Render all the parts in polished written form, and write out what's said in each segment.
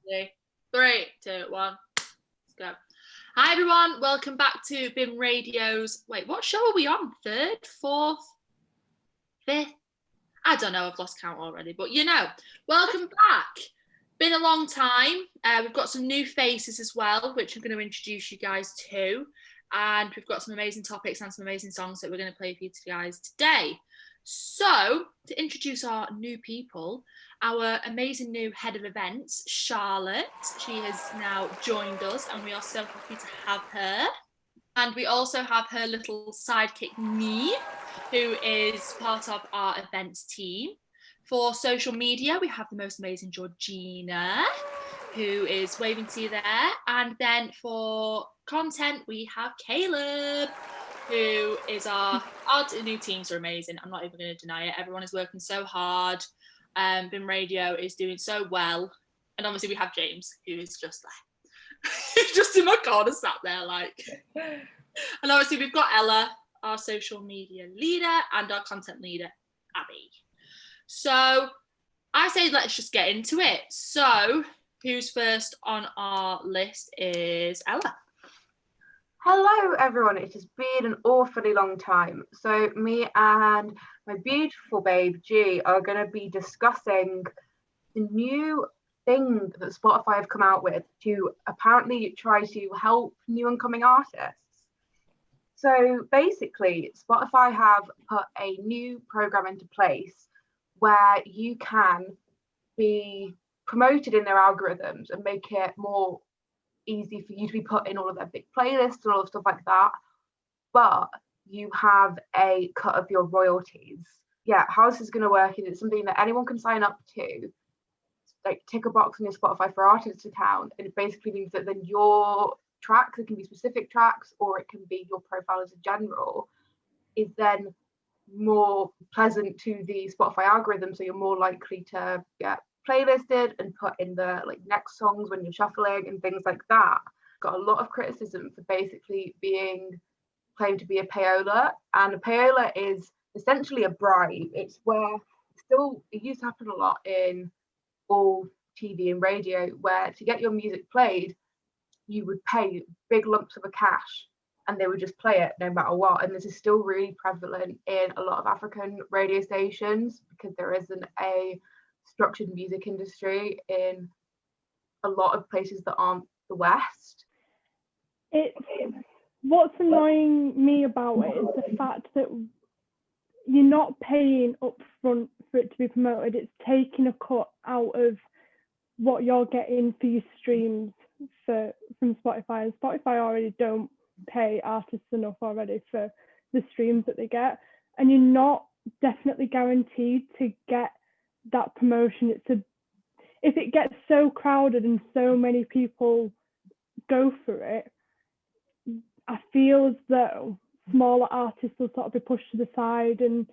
ready? 3, 2, 1, let's go. Hi everyone, welcome back to BIMM Radio's, wait, what show are we on? 3rd, 4th, 5th? I don't know, I've lost count already, but welcome back. Been a long time. We've got some new faces as well, which I'm going to introduce you guys to. And we've got some amazing topics and some amazing songs that we're going to play for you guys today. So, to introduce our new people, our amazing new head of events, Charlotte. She has now joined us and we are so happy to have her. And we also have her little sidekick, Me, who is part of our events team. For social media, we have the most amazing Georgina, who is waving to you there. And then for content, we have Caleb, who is our new teams are amazing. I'm not even going to deny it. Everyone is working so hard. BIMM Radio is doing so well. And obviously we have James, who is just there. He's just in my corner sat there like. And obviously we've got Ella, our social media leader, and our content leader, Abby. So I say let's just get into it. So who's first on our list is Ella. Hello everyone, it has been an awfully long time. So me and my beautiful babe G are going to be discussing the new thing that Spotify have come out with to apparently try to help new and coming artists. So basically Spotify have put a new program into place where you can be promoted in their algorithms and make it more easy for you to be put in all of their big playlists and all of stuff like that, but you have a cut of your royalties. Yeah, how this is going to work is it's something that anyone can sign up to, like tick a box on your Spotify for Artists account, and it basically means that then your tracks, it can be specific tracks or it can be your profile as a general, is then more pleasant to the Spotify algorithm, so you're more likely to get playlisted and put in the next songs when you're shuffling and things like that. Got a lot of criticism for basically being claimed to be a payola, and a payola is essentially a bribe. It's where it used to happen a lot in all TV and radio, where to get your music played you would pay big lumps of cash and they would just play it no matter what. And this is still really prevalent in a lot of African radio stations because there isn't a structured music industry in a lot of places that aren't the West. What's annoying me about it is the fact that you're not paying up front for it to be promoted. It's taking a cut out of what you're getting for your streams from Spotify, and Spotify already don't pay artists enough already for the streams that they get, and you're not definitely guaranteed to get that promotion. If it gets so crowded and so many people go for it, I feel as though smaller artists will sort of be pushed to the side, and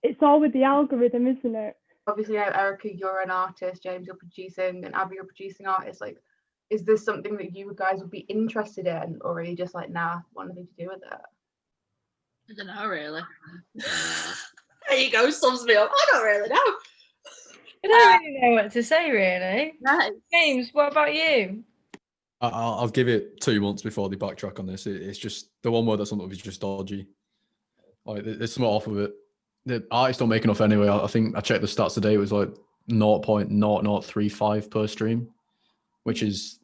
it's all with the algorithm, isn't it? Obviously, Erica, you're an artist, James, you're producing, and Abby, you're producing artists. Is this something that you guys would be interested in, or are you just like, nah, want nothing to do with it? I don't know, really. There you go, sums me up. I don't really know. I don't really know what to say, really. Right. James, what about you? I'll give it 2 months before they backtrack on this. It's just the one word that's on it is just dodgy. There's something off of it. The artists don't make enough anyway. I think I checked the stats today. It was like 0.0035 per stream, which is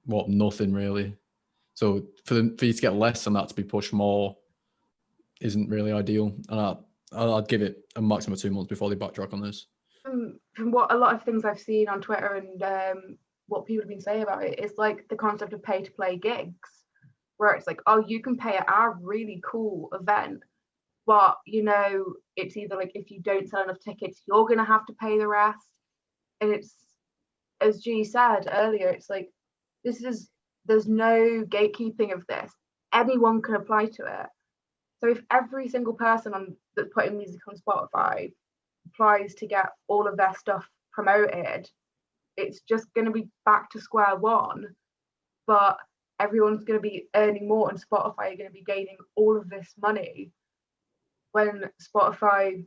nothing really. So for you to get less than that to be pushed more isn't really ideal. And I'd give it a maximum of 2 months before they backtrack on this. From what a lot of things I've seen on Twitter and what people have been saying about it, it's like the concept of pay to play gigs, where it's like, oh, you can pay at our really cool event, but it's either like if you don't sell enough tickets, you're gonna have to pay the rest. And it's, as G said earlier, it's like there's no gatekeeping of this. Anyone can apply to it. So if every single person that's putting music on Spotify applies to get all of their stuff promoted, it's just going to be back to square one. But everyone's going to be earning more, and Spotify are going to be gaining all of this money when Spotify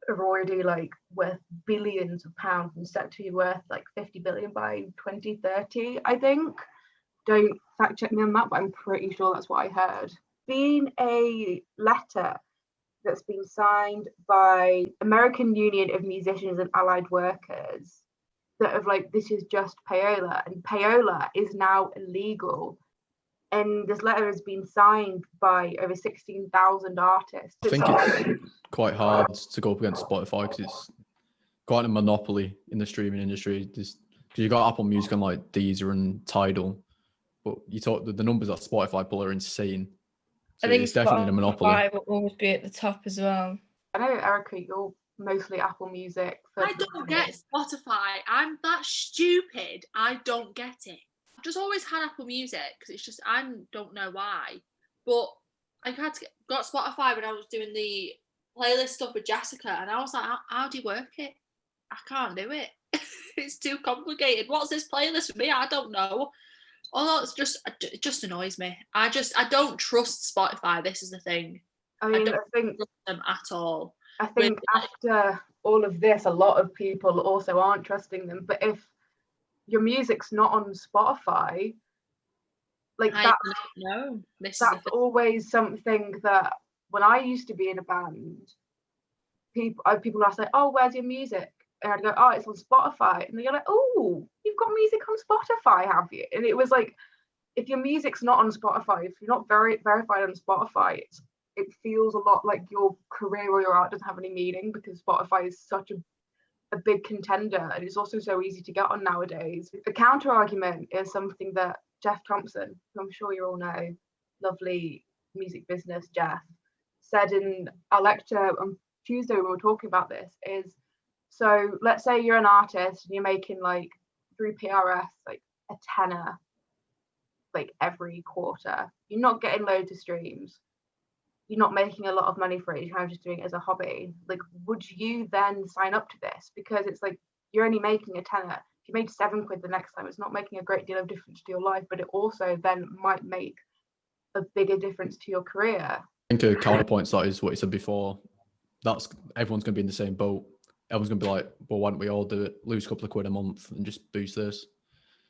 are already like worth billions of pounds and set to be worth like 50 billion by 2030, I think. Don't fact check me on that, but I'm pretty sure that's what I heard. Been a letter that's been signed by American Union of Musicians and Allied Workers that have like, this is just payola, and payola is now illegal. And this letter has been signed by over 16,000 artists. I think it's quite hard to go up against Spotify because it's quite a monopoly in the streaming industry. Because you got Apple Music and like Deezer and Tidal, but you talk the numbers that Spotify pull are insane. So I think it's definitely a monopoly. Spotify will always be at the top as well. I know, Erica, you're mostly Apple Music. I don't get Spotify. I'm that stupid. I don't get it. I've just always had Apple Music because it's just, I don't know why. But I got Spotify when I was doing the playlist stuff with Jessica, and I was like, how do you work it? I can't do it. It's too complicated. What's this playlist for me? I don't know. Although it just annoys me. I don't trust Spotify. This is the thing. I mean, don't I think trust them at all. I think after all of this, a lot of people also aren't trusting them. But if your music's not on Spotify, like that's always something that when I used to be in a band, people ask like, "Oh, where's your music?" And I'd go, "Oh, it's on Spotify." And they're like, "Oh, you've got music on Spotify, have you?" And it was like, if your music's not on Spotify, if you're not verified on Spotify, it feels a lot like your career or your art doesn't have any meaning, because Spotify is such a big contender, and it's also so easy to get on nowadays. The counter argument is something that Jeff Thompson, who I'm sure you all know, lovely music business Jeff, said in our lecture on Tuesday when we were talking about this, is, so let's say you're an artist and you're making like through PRS like a tenner like every quarter. You're not getting loads of streams. You're not making a lot of money for it. You're kind of just doing it as a hobby. Like, would you then sign up to this? Because it's like, you're only making a tenner. If you made £7 the next time, it's not making a great deal of difference to your life, but it also then might make a bigger difference to your career. I think a counterpoint to that is what you said before. That's everyone's going to be in the same boat. Everyone's going to be like, well, why don't we all do it? Lose a couple of quid a month and just boost this.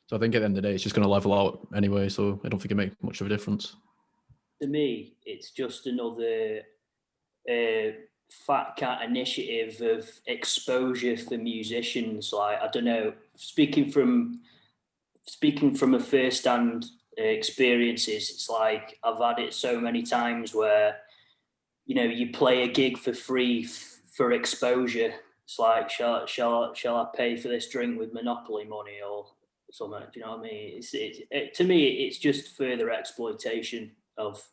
So I think at the end of the day, it's just going to level out anyway. So I don't think it makes much of a difference. To me, it's just another fat cat initiative of exposure for musicians. Like, I don't know, speaking from a first-hand experiences, it's like I've had it so many times where, you know, you play a gig for free for exposure. It's like, shall I pay for this drink with Monopoly money or something? Do you know what I mean? To me, it's just further exploitation of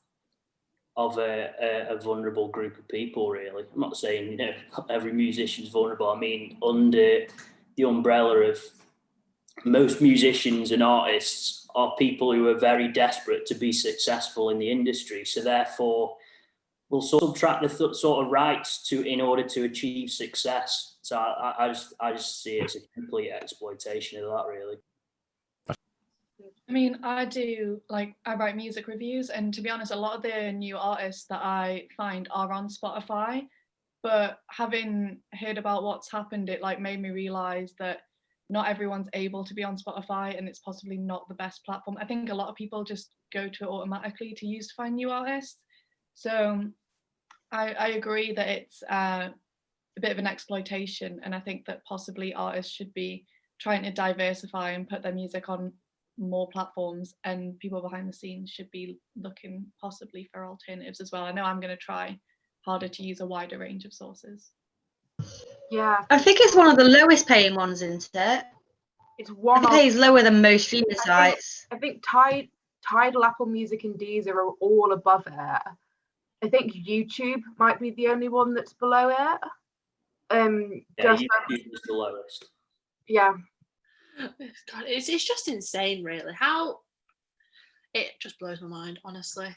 a vulnerable group of people, really. I'm not saying, you know, every musician's vulnerable. I mean, under the umbrella of most musicians and artists are people who are very desperate to be successful in the industry. So therefore, will subtract the sort of rights in order to achieve success. So I just see it as a complete exploitation of that, really. I mean, I write music reviews, and to be honest, a lot of the new artists that I find are on Spotify, but having heard about what's happened, it like made me realize that not everyone's able to be on Spotify, and it's possibly not the best platform. I think a lot of people just go to it automatically to use to find new artists. So I agree that it's a bit of an exploitation, and I think that possibly artists should be trying to diversify and put their music on more platforms, and people behind the scenes should be looking possibly for alternatives as well. I know I'm going to try harder to use a wider range of sources. Yeah, I think it's one of the lowest paying ones, isn't it? it's one. It pays lower than most streaming sites. I think Tidal, Apple Music, and Deezer are all above it. I think YouTube might be the only one that's below it. YouTube is the lowest. Yeah. God, it's just insane, really. How it just blows my mind, honestly.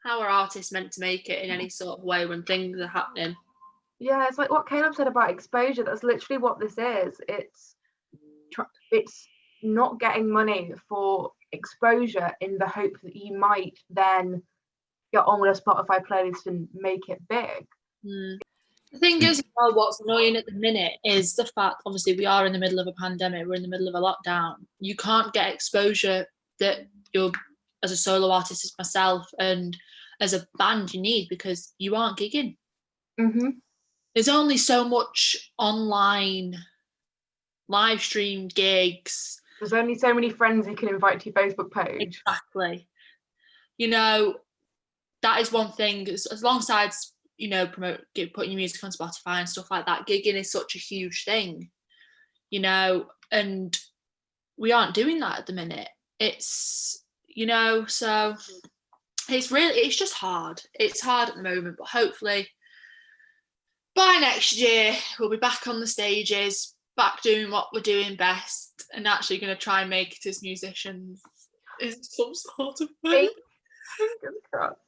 How are artists meant to make it in any sort of way when things are happening? Yeah, it's like what Caleb said about exposure. That's literally what this is. It's not getting money for exposure in the hope that you might then get on with a Spotify playlist and make it big. The thing is, what's annoying at the minute is the fact, obviously, we are in the middle of a pandemic. We're in the middle of a lockdown. You can't get exposure that you're, as a solo artist, as myself, and as a band, you need, because you aren't gigging. Mm-hmm. There's only so much online live stream gigs. There's only so many friends you can invite to your Facebook page. Exactly. That is one thing, as alongside, putting your music on Spotify and stuff like that. Gigging is such a huge thing, and we aren't doing that at the minute. It's, so it's just hard. It's hard at the moment, but hopefully by next year we'll be back on the stages, back doing what we're doing best, and actually going to try and make it as musicians in some sort of way. Fingers crossed.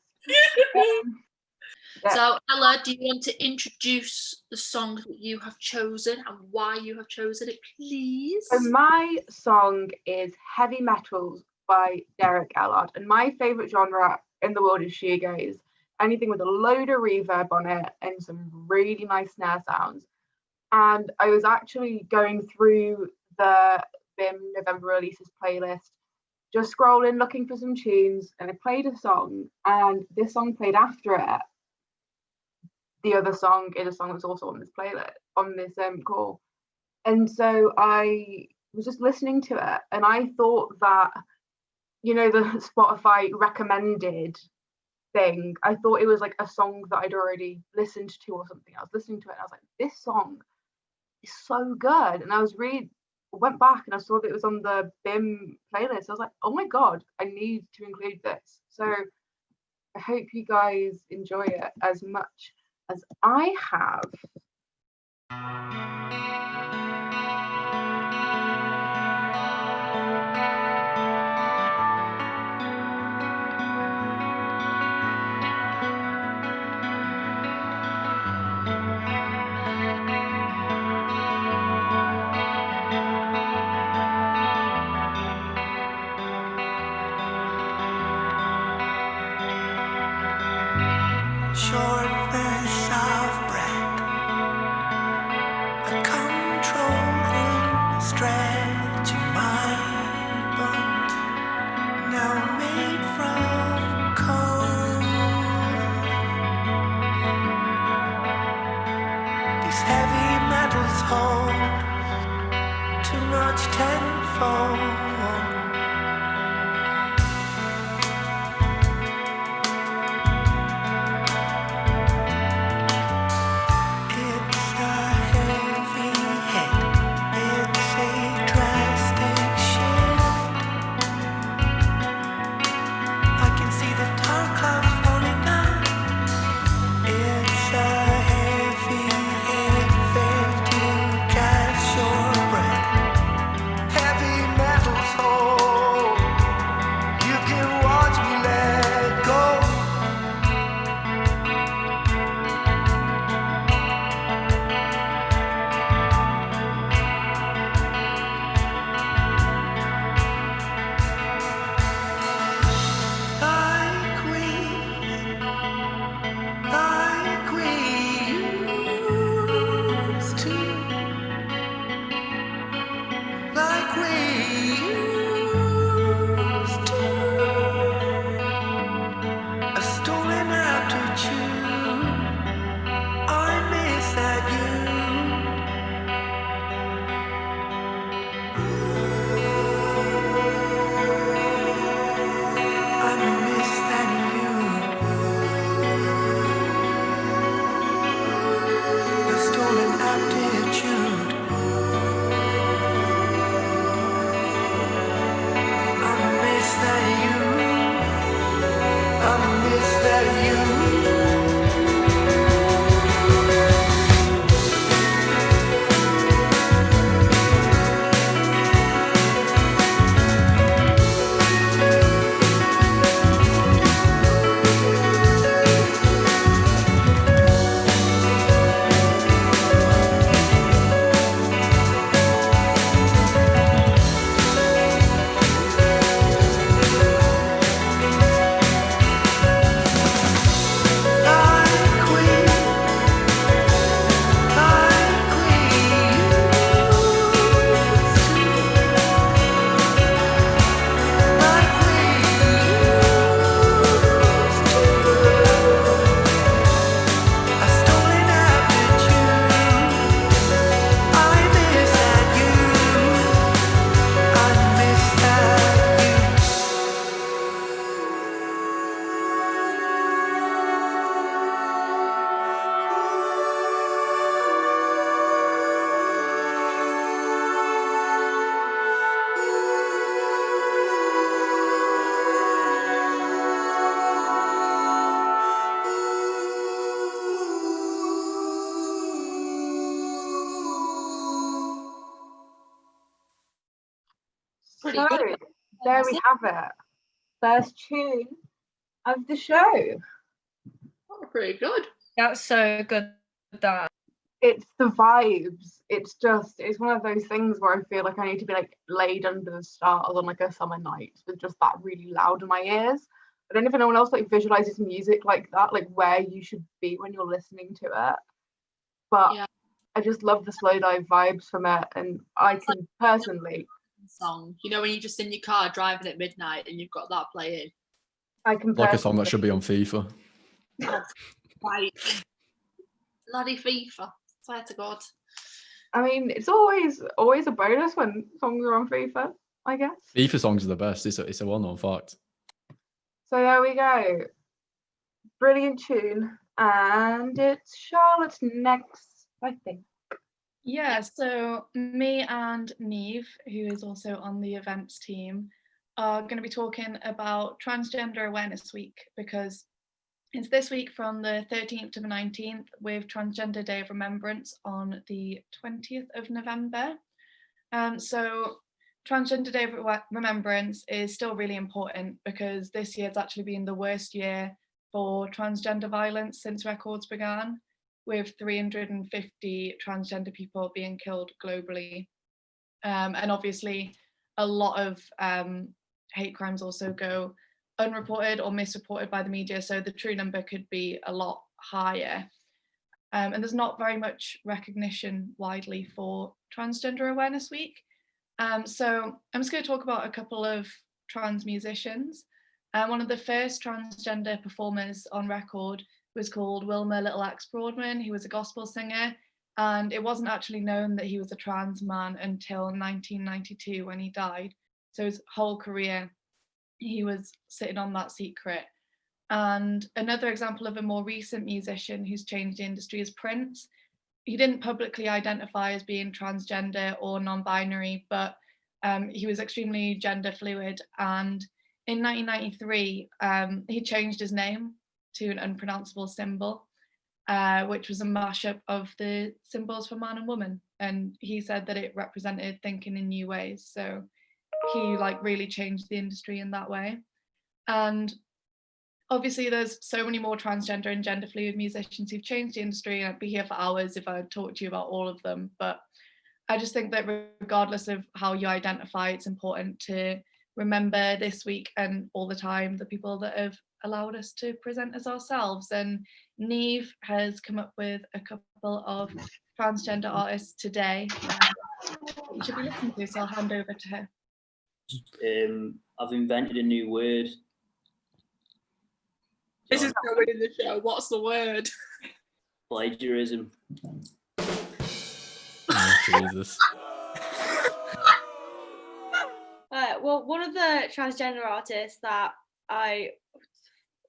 So, Ella, do you want to introduce the song that you have chosen and why you have chosen it, please? So my song is Heavy Metals by Derek Ellard, and my favourite genre in the world is shoegaze. Anything with a load of reverb on it and some really nice snare sounds. And I was actually going through the BIMM November releases playlist, just scrolling, looking for some tunes, and I played a song, and this song played after it. The other song is a song that's also on this playlist, on this call. And so I was just listening to it, and I thought that, the Spotify recommended thing, I thought it was like a song that I'd already listened to or something. I was listening to it and I was like, this song is so good. And I went back and I saw that it was on the BIMM playlist. I was like, oh my God, I need to include this. So I hope you guys enjoy it as much as I have. Shortness of breath, a controlled stretch in my bones, now made from coal. These heavy metals hold too much tenfold. there we have it. First tune of the show. Oh, pretty good. That's so good. That It's the vibes. It's one of those things where I feel like I need to be like laid under the stars on like a summer night with just that really loud in my ears. I don't know if anyone else like visualizes music like that, like where you should be when you're listening to it. But Yeah. I just love the slow dive vibes from it, and I can personally Song, you know, when you're just in your car driving at midnight and you've got that playing. I can Like a song that personally- should be on FIFA. Right. Bloody FIFA. Swear to God. I mean, it's always a bonus when songs are on FIFA, I guess. FIFA songs are the best. It's a well-known fact. So there we go. Brilliant tune. And it's Charlotte next, I think. Yeah, so me and Neve, who is also on the events team, are going to be talking about Transgender Awareness Week, because it's this week from the 13th to the 19th, with Transgender Day of Remembrance on the 20th of November. So Transgender Day of Remembrance is still really important because this year's actually been the worst year for transgender violence since records began, with 350 transgender people being killed globally. And obviously a lot of hate crimes also go unreported or misreported by the media, so the true number could be a lot higher. And there's not very much recognition widely for Transgender Awareness Week. So I'm just going to talk about a couple of trans musicians. One of the first transgender performers on record was called Wilmer Little Axe Broadman, who was a gospel singer, and it wasn't actually known that he was a trans man until 1992 when he died. So his whole career he was sitting on that secret. And another example of a more recent musician who's changed the industry is Prince. He didn't publicly identify as being transgender or non-binary, but he was extremely gender fluid. And in 1993, he changed his name to an unpronounceable symbol, which was a mashup of the symbols for man and woman. And he said that it represented thinking in new ways. So he really changed the industry in that way. And obviously there's so many more transgender and gender fluid musicians who've changed the industry, and I'd be here for hours if I talked to you about all of them. But I just think that regardless of how you identify, it's important to remember this week and all the time the people that have allowed us to present as ourselves. And Neve has come up with a couple of transgender artists today you should be listening to, so I'll hand over to her. I've invented a new word. This is going in the show. What's the word? Plagiarism. Oh, Jesus. Well, one of the transgender artists that I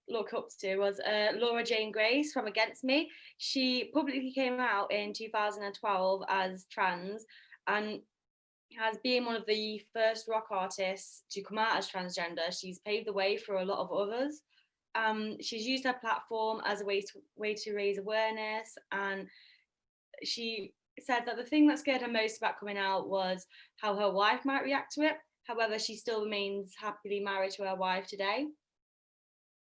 look up to was Laura Jane Grace from Against Me. She publicly came out in 2012 as trans, and has been one of the first rock artists to come out as transgender. She's paved the way for a lot of others. She's used her platform as a way to raise awareness, and she said that the thing that scared her most about coming out was how her wife might react to it. However, she still remains happily married to her wife today.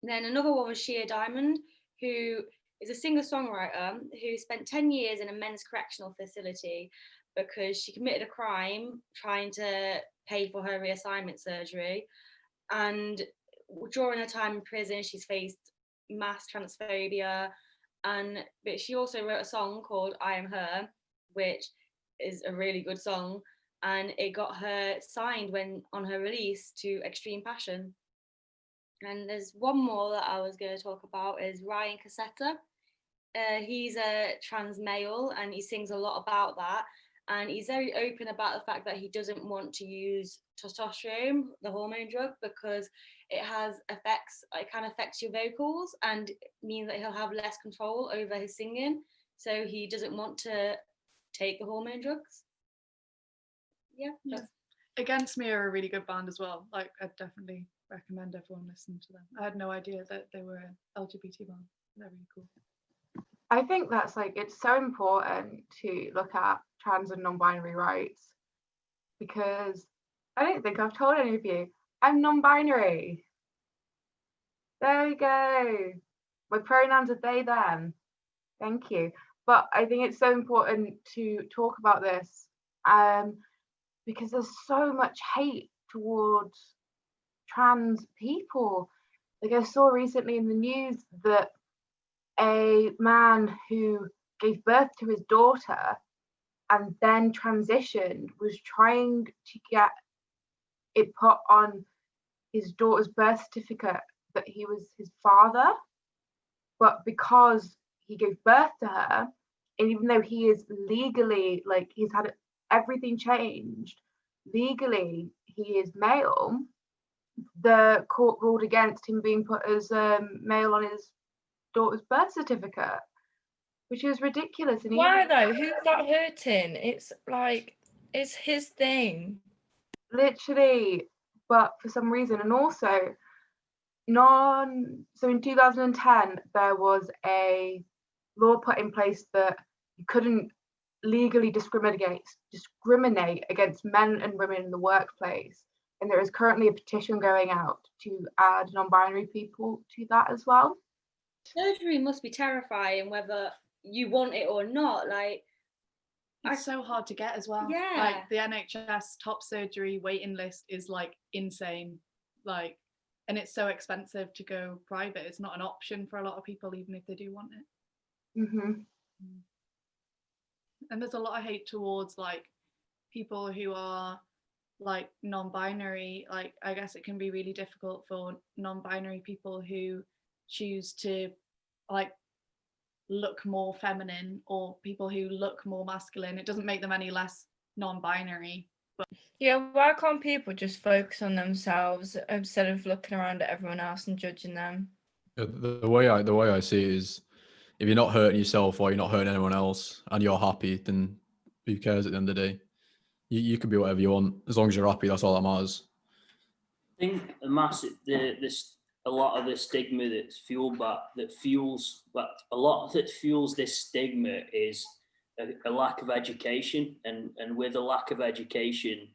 And then another one was Shea Diamond, who is a singer-songwriter who spent 10 years in a men's correctional facility because she committed a crime trying to pay for her reassignment surgery. And during her time in prison, she's faced mass transphobia. But she also wrote a song called I Am Her, which is a really good song. And it got her signed on her release to Extreme Passion. And there's one more that I was going to talk about is Ryan Cassetta. He's a trans male and he sings a lot about that. And he's very open about the fact that he doesn't want to use testosterone, the hormone drug, because it can affect your vocals and means that he'll have less control over his singing. So he doesn't want to take the hormone drugs. Yeah. Against Me are a really good band as well. I'd definitely recommend everyone listen to them. I had no idea that they were an LGBT band. They're really cool. I think that's it's so important to look at trans and non-binary rights, because I don't think I've told any of you, I'm non-binary. There we go. My pronouns are they, them. Thank you. But I think it's so important to talk about this because there's so much hate towards trans people. Like I saw recently in the news that a man who gave birth to his daughter and then transitioned was trying to get it put on his daughter's birth certificate that he was his father, but because he gave birth to her, and even though he is legally, like, he's had everything changed legally, he is male, the court ruled against him being put as male on his daughter's birth certificate, which is ridiculous. And Why though? Who's that hurting? It's like, it's his thing. Literally, but for some reason, and also so in 2010 there was a law put in place that you couldn't legally discriminate against men and women in the workplace, and there is currently a petition going out to add non-binary people to that as well. Surgery must be terrifying whether you want it or not. Like, it's so hard to get as well. Yeah. Like the NHS top surgery waiting list is like insane. Like, and it's so expensive to go private. It's not an option for a lot of people, even if they do want it. Mm-hmm. And there's a lot of hate towards like people who are like non-binary. Like, I guess it can be really difficult for non-binary people who choose to like look more feminine, or people who look more masculine. It doesn't make them any less non-binary. But yeah, why can't people just focus on themselves instead of looking around at everyone else and judging them? The way I see it is, if you're not hurting yourself or you're not hurting anyone else and you're happy, then who cares at the end of the day? You can be whatever you want. As long as you're happy, that's all that matters. I think a lot of the stigma that's fuels this stigma is a lack of education, and with a lack of education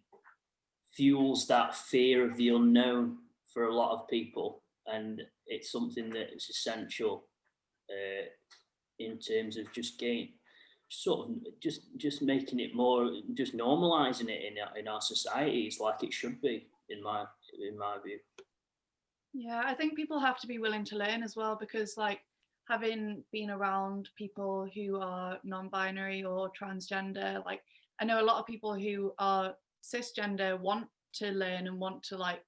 fuels that fear of the unknown for a lot of people, and it's something that is essential in terms of just making it more, just normalizing it in our societies like it should be, in my view. yeah, I think people have to be willing to learn as well, because like having been around people who are non-binary or transgender, like I know a lot of people who are cisgender want to learn and want to like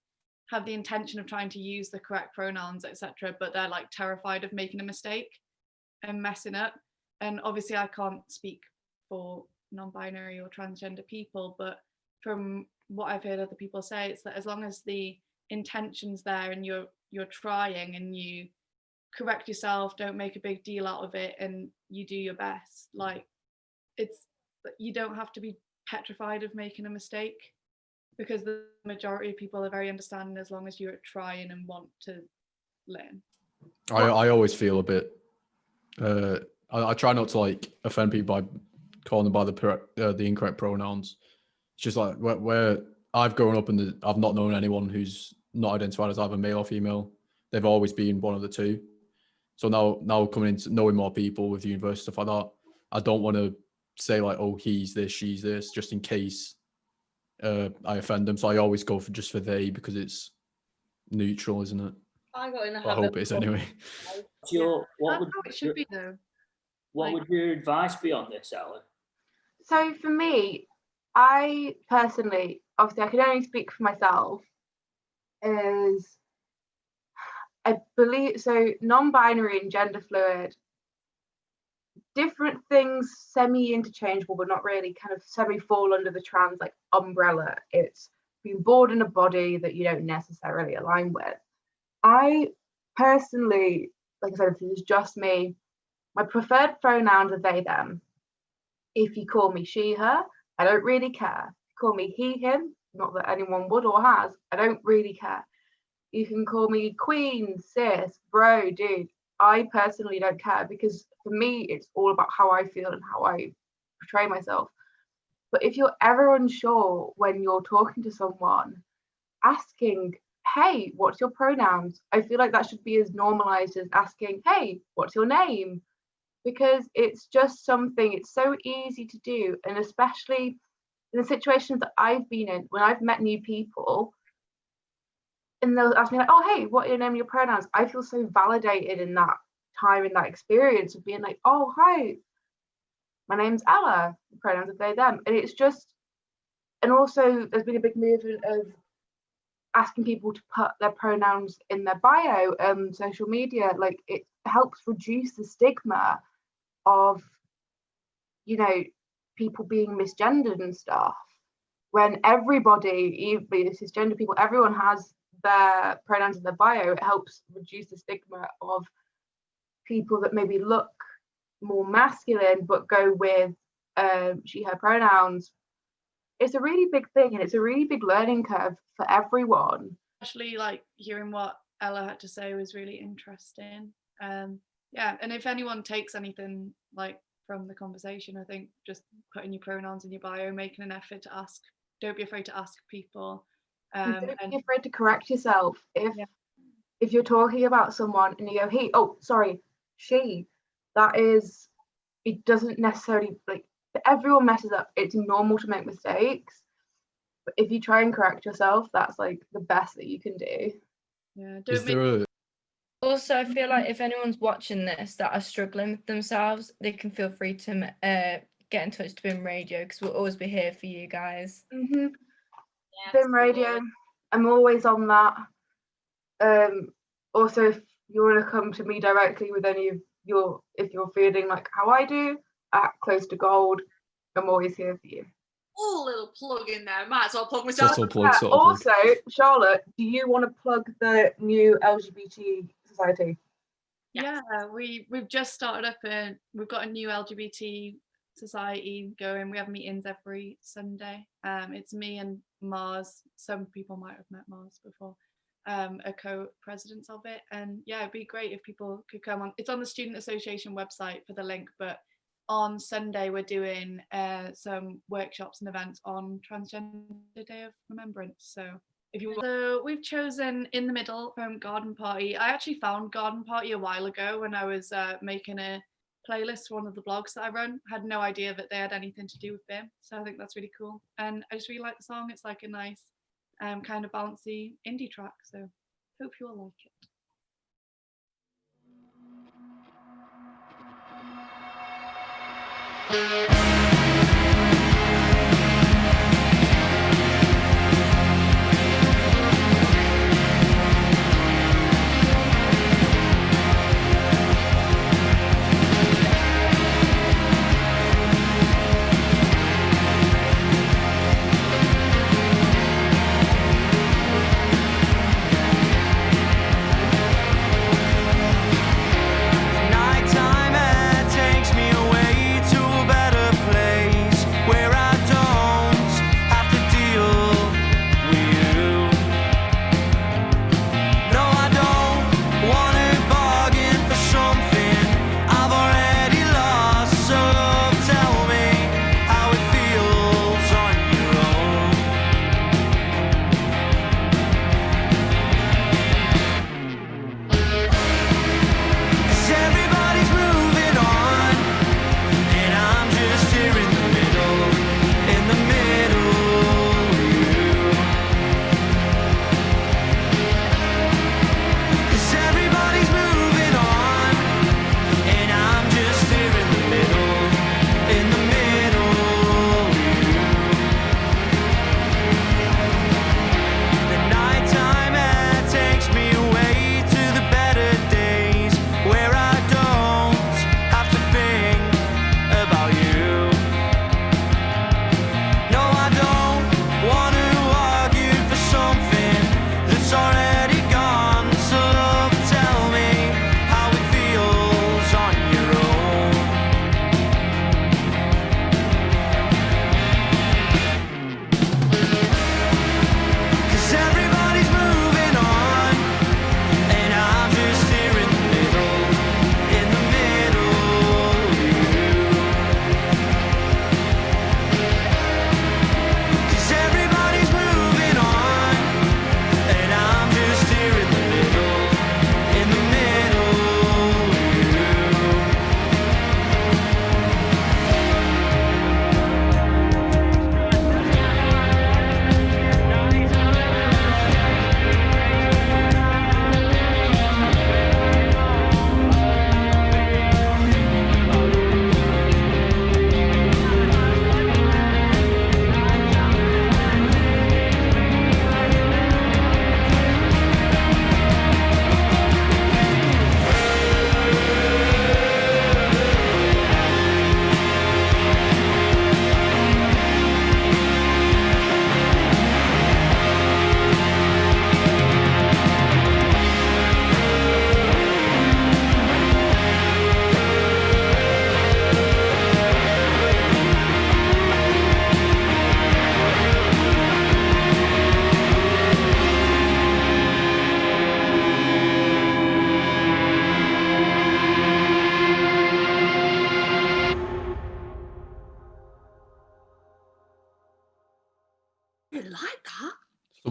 have the intention of trying to use the correct pronouns, etc., but they're like terrified of making a mistake and messing up. And obviously I can't speak for non-binary or transgender people, but from what I've heard other people say, it's that as long as the intention's there and you're trying and you correct yourself, don't make a big deal out of it, and you do your best, like you don't have to be petrified of making a mistake, because the majority of people are very understanding as long as you're trying and want to learn. I always feel a bit I try not to like offend people by calling them by the incorrect pronouns. It's just like where I've grown up and I've not known anyone who's not identified as either male or female. They've always been one of the two. So now coming into knowing more people with university, stuff like that, I don't want to say like, oh, he's this, she's this, just in case I offend them. So I always go for they, because it's neutral, isn't it? I got in a I hope it is anyway. That's how it should be though. What would your advice be on this, Ella? So for me, I personally, obviously I can only speak for myself, is I believe, so non-binary and gender fluid, different things, semi-interchangeable, but not really, kind of semi-fall under the trans like umbrella. It's being born in a body that you don't necessarily align with. I personally, like I said, if this is just me, my preferred pronouns are they, them. If you call me she, her, I don't really care. If you call me he, him, not that anyone would or has, I don't really care. You can call me queen, sis, bro, dude. I personally don't care, because for me, it's all about how I feel and how I portray myself. But if you're ever unsure when you're talking to someone, asking hey, what's your pronouns? I feel like that should be as normalized as asking, hey, what's your name? Because it's just something, it's so easy to do. And especially in the situations that I've been in, when I've met new people, and they'll ask me like, oh, hey, what are your name and your pronouns? I feel so validated in that time, in that experience of being like, oh, hi, my name's Ella, the pronouns are they, them. And it's just, and also there's been a big movement of asking people to put their pronouns in their bio, social media. Like, it helps reduce the stigma of, you know, people being misgendered and stuff. When everybody, even cisgender people, everyone has their pronouns in their bio, it helps reduce the stigma of people that maybe look more masculine but go with she, her pronouns. It's a really big thing, and it's a really big learning curve for everyone. Actually, like, hearing what Ella had to say was really interesting. Yeah, and if anyone takes anything like from the conversation, I think just putting your pronouns in your bio, making an effort to ask. Don't be afraid to ask people. Don't be afraid to correct yourself. If you're talking about someone and you go, hey, oh, sorry, she, that is, it doesn't necessarily, like, everyone messes up. It's normal to make mistakes, but if you try and correct yourself, that's like the best that you can do. Yeah. Also, I feel like if anyone's watching this that are struggling with themselves, they can feel free to get in touch to BIMM Radio, because we'll always be here for you guys. Mm-hmm. BIMM Radio, I'm always on that. Also, if you want to come to me directly with any of if you're feeling like how I do, at Close to Gold, I'm always here for you. Oh, little plug in there. Might as well plug myself. Also, Charlotte, do you want to plug the new LGBT society? Yeah, we've just started up, and we've got a new LGBT society going. We have meetings every Sunday. It's me and Mars. Some people might have met Mars before. Are co-presidents of it, and yeah, it'd be great if people could come on. It's on the Student Association website for the link, but on Sunday we're doing some workshops and events on Transgender Day of Remembrance. So if you want, so we've chosen In the Middle from Garden Party. I actually found Garden Party a while ago when I was making a playlist for one of the blogs that I run. I had no idea that they had anything to do with BIMM, so I think that's really cool, and I just really like the song. It's like a nice kind of bouncy indie track, so hope you all like it. Nighttime air takes me away to a better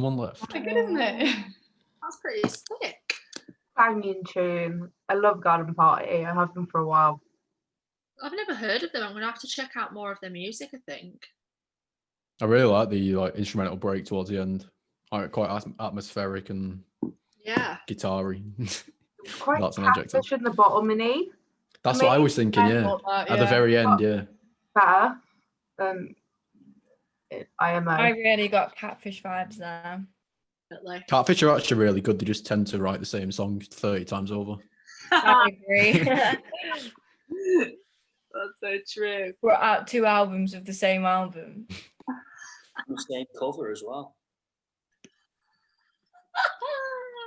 someone left. Quite good, isn't it? That's pretty sick. Banging tune. I love Garden Party. I have them for a while. I've never heard of them. I'm gonna have to check out more of their music, I think. I really like the instrumental break towards the end. Quite atmospheric and guitar-y. Quite That's an adjective. catfish in the bottom, innit? That's what I was thinking, yeah. At the very end, yeah. Better than IMO. I really got catfish vibes there. Catfish are actually really good. They just tend to write the same song 30 times over. I agree. That's so true. We're out 2 albums of the same album. The same cover as well.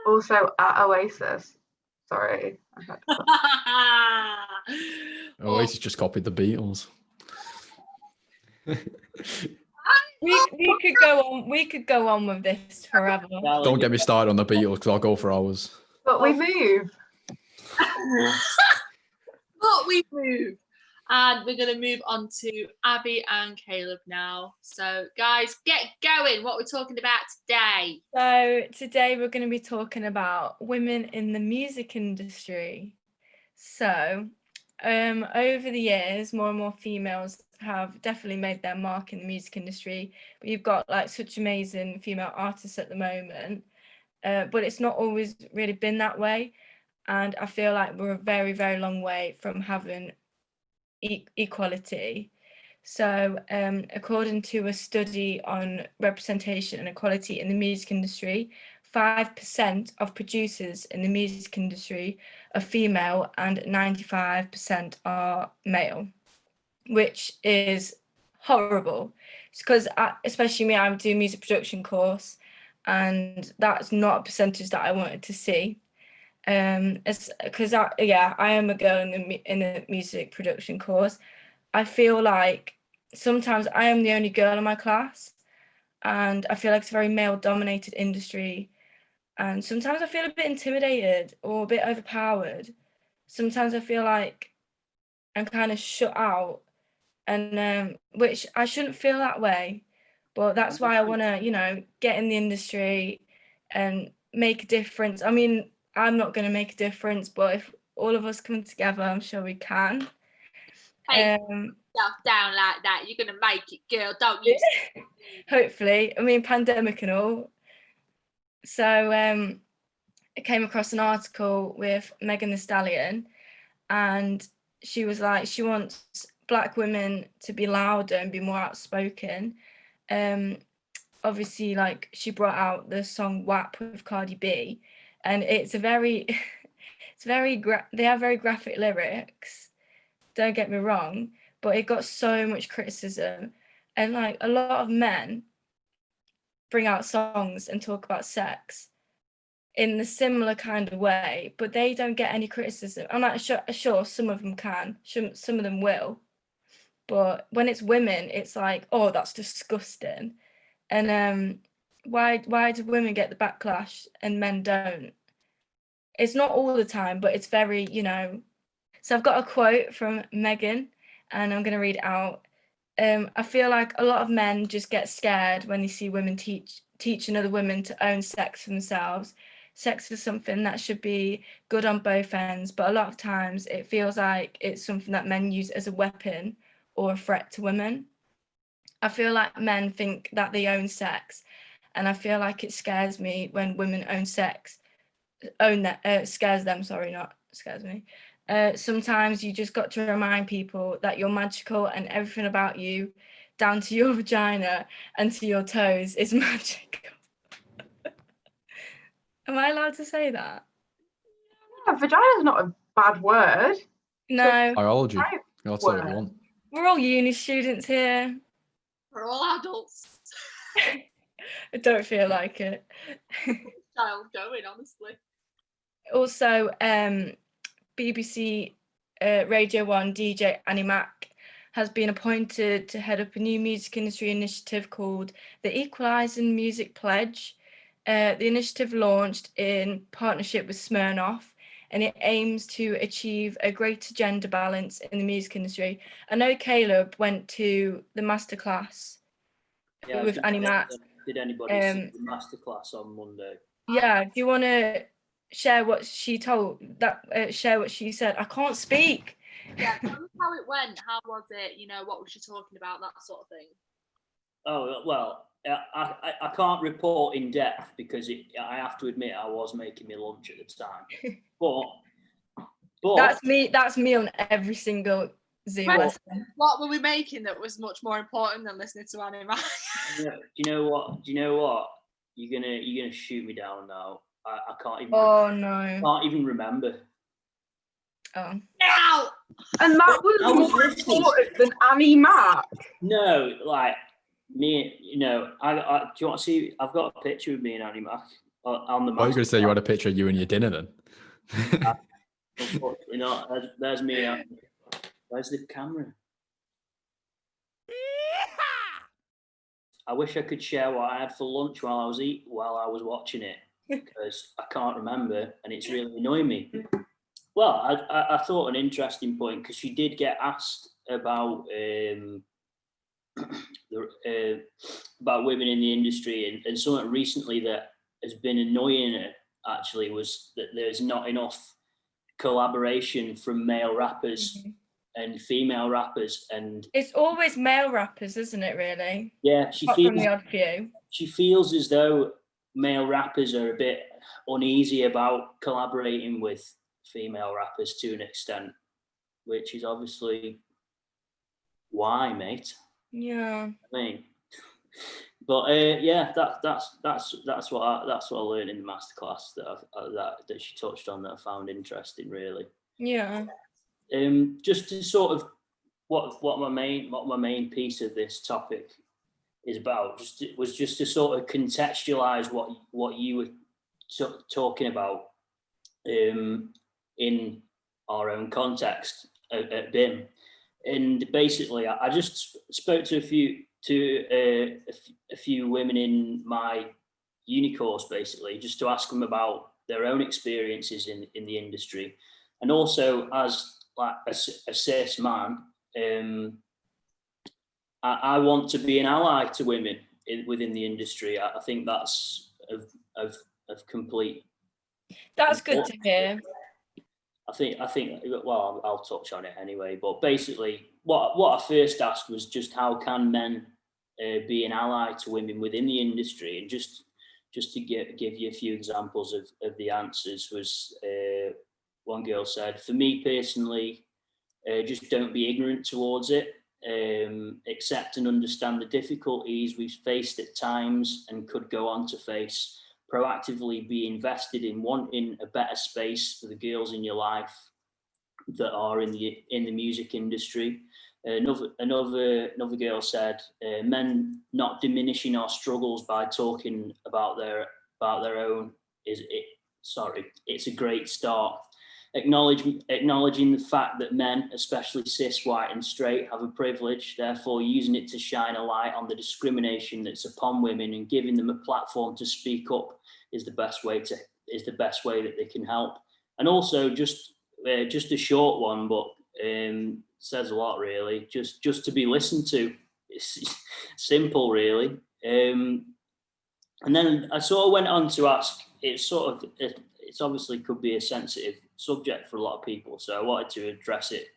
Also at Oasis. Sorry. Oasis just copied the Beatles. We could go on. We could go on with this forever. Don't get me started on the Beatles because I'll go for hours. But we move. But we move. And we're going to move on to Abby and Caleb now. So, guys, get going. What we're talking about today. So, today we're going to be talking about women in the music industry. So, over the years, more and more females have definitely made their mark in the music industry. But you've got like such amazing female artists at the moment. But it's not always really been that way. And I feel like we're a very, very long way from having equality. So according to a study on representation and equality in the music industry, 5% of producers in the music industry are female and 95% are male, which is horrible. It's because, especially me, I'm doing a music production course, and that's not a percentage that I wanted to see. Because I am a girl in the music production course. I feel like sometimes I am the only girl in my class, and I feel like it's a very male-dominated industry. And sometimes I feel a bit intimidated or a bit overpowered. Sometimes I feel like I'm kind of shut out, and which I shouldn't feel that way. But that's why I want to, get in the industry and make a difference. I mean, I'm not going to make a difference, but if all of us come together, I'm sure we can. Hey, yourself down like that. You're going to make it, girl, don't you? Hopefully. I mean, pandemic and all. So I came across an article with Megan Thee Stallion, and she was like, she wants Black women to be louder and be more outspoken. Obviously, like, she brought out the song WAP with Cardi B, and they have very graphic lyrics, don't get me wrong, but it got so much criticism. And like a lot of men bring out songs and talk about sex in the similar kind of way, but they don't get any criticism. I'm not sure some of them can, some of them will, but when it's women, it's like, oh, that's disgusting. And why do women get the backlash and men don't? It's not all the time, but it's very, So I've got a quote from Megan, and I'm going to read it out. I feel like a lot of men just get scared when they see women teach another women to own sex for themselves. Sex is something that should be good on both ends, but a lot of times it feels like it's something that men use as a weapon or a threat to women. I feel like men think that they own sex, and I feel like it scares me when women own sex. Scares them, sorry, not scares me. Sometimes you just got to remind people that you're magical and everything about you, down to your vagina and to your toes, is magical. Am I allowed to say that? Yeah, vagina is not a bad word. No. Biology. That's what I want. We're all uni students here. We're all adults. I don't feel like it. Child going, honestly. Also, BBC Radio 1 DJ Annie Mac has been appointed to head up a new music industry initiative called the Equalising Music Pledge. The initiative launched in partnership with Smirnoff, and it aims to achieve a greater gender balance in the music industry. I know Caleb went to the masterclass with Annie Mac. Did anybody see the masterclass on Monday? Yeah. Do you want to share what she share what she said? I can't speak. Yeah, tell us how it went. How was it? What was she talking about? That sort of thing. Oh, well, I can't report in depth because I have to admit I was making my lunch at the time. But that's me on every single Zoom lesson. What were we making that was much more important than listening to Anima? Do you know what? You're gonna shoot me down now. I can't even. Oh no! Can't even remember. Oh. Ow! And that was more important than Annie Mac. No, like me. I do you want to see? I've got a picture of me and Annie Mac on the. I was going to say you had a picture of you and your dinner then. Unfortunately not. There's me. Where's the camera? I wish I could share what I had for lunch while I was watching it, because I can't remember and it's really annoying me. Well, I thought an interesting point, because she did get asked about about women in the industry, and something recently that has been annoying her actually was that there's not enough collaboration from male rappers and female rappers, and it's always male rappers, isn't it? Really? Yeah, from the odd few. She feels as though male rappers are a bit uneasy about collaborating with female rappers to an extent, which is obviously why, mate. Yeah. I mean, but yeah, that's what I learned in the masterclass that she touched on, that I found interesting, really. Yeah. Just to sort of what my main piece of this topic is about was just to sort of contextualize what you were talking about in our own context at BIMM. And basically, I just spoke to a few women in my uni course, basically, just to ask them about their own experiences in the industry, and also as like a cis man, I want to be an ally to women within the industry. I think that's of complete. That's good to hear. I think. Well, I'll touch on it anyway. But basically, what I first asked was just how can men be an ally to women within the industry, and just to give you a few examples of the answers was. One girl said, for me personally, just don't be ignorant towards it. Accept and understand the difficulties we've faced at times and could go on to face. Proactively be invested in wanting a better space for the girls in your life that are in the music industry. Another girl said, men not diminishing our struggles by talking about their own it's a great start. Acknowledging the fact that men, especially cis, white and straight, have a privilege, therefore using it to shine a light on the discrimination that's upon women and giving them a platform to speak up is the best way that they can help. And also just a short one, but says a lot really, just to be listened to. It's simple really. And then I sort of went on to ask, it's obviously could be a sensitive subject for a lot of people, so I wanted to address it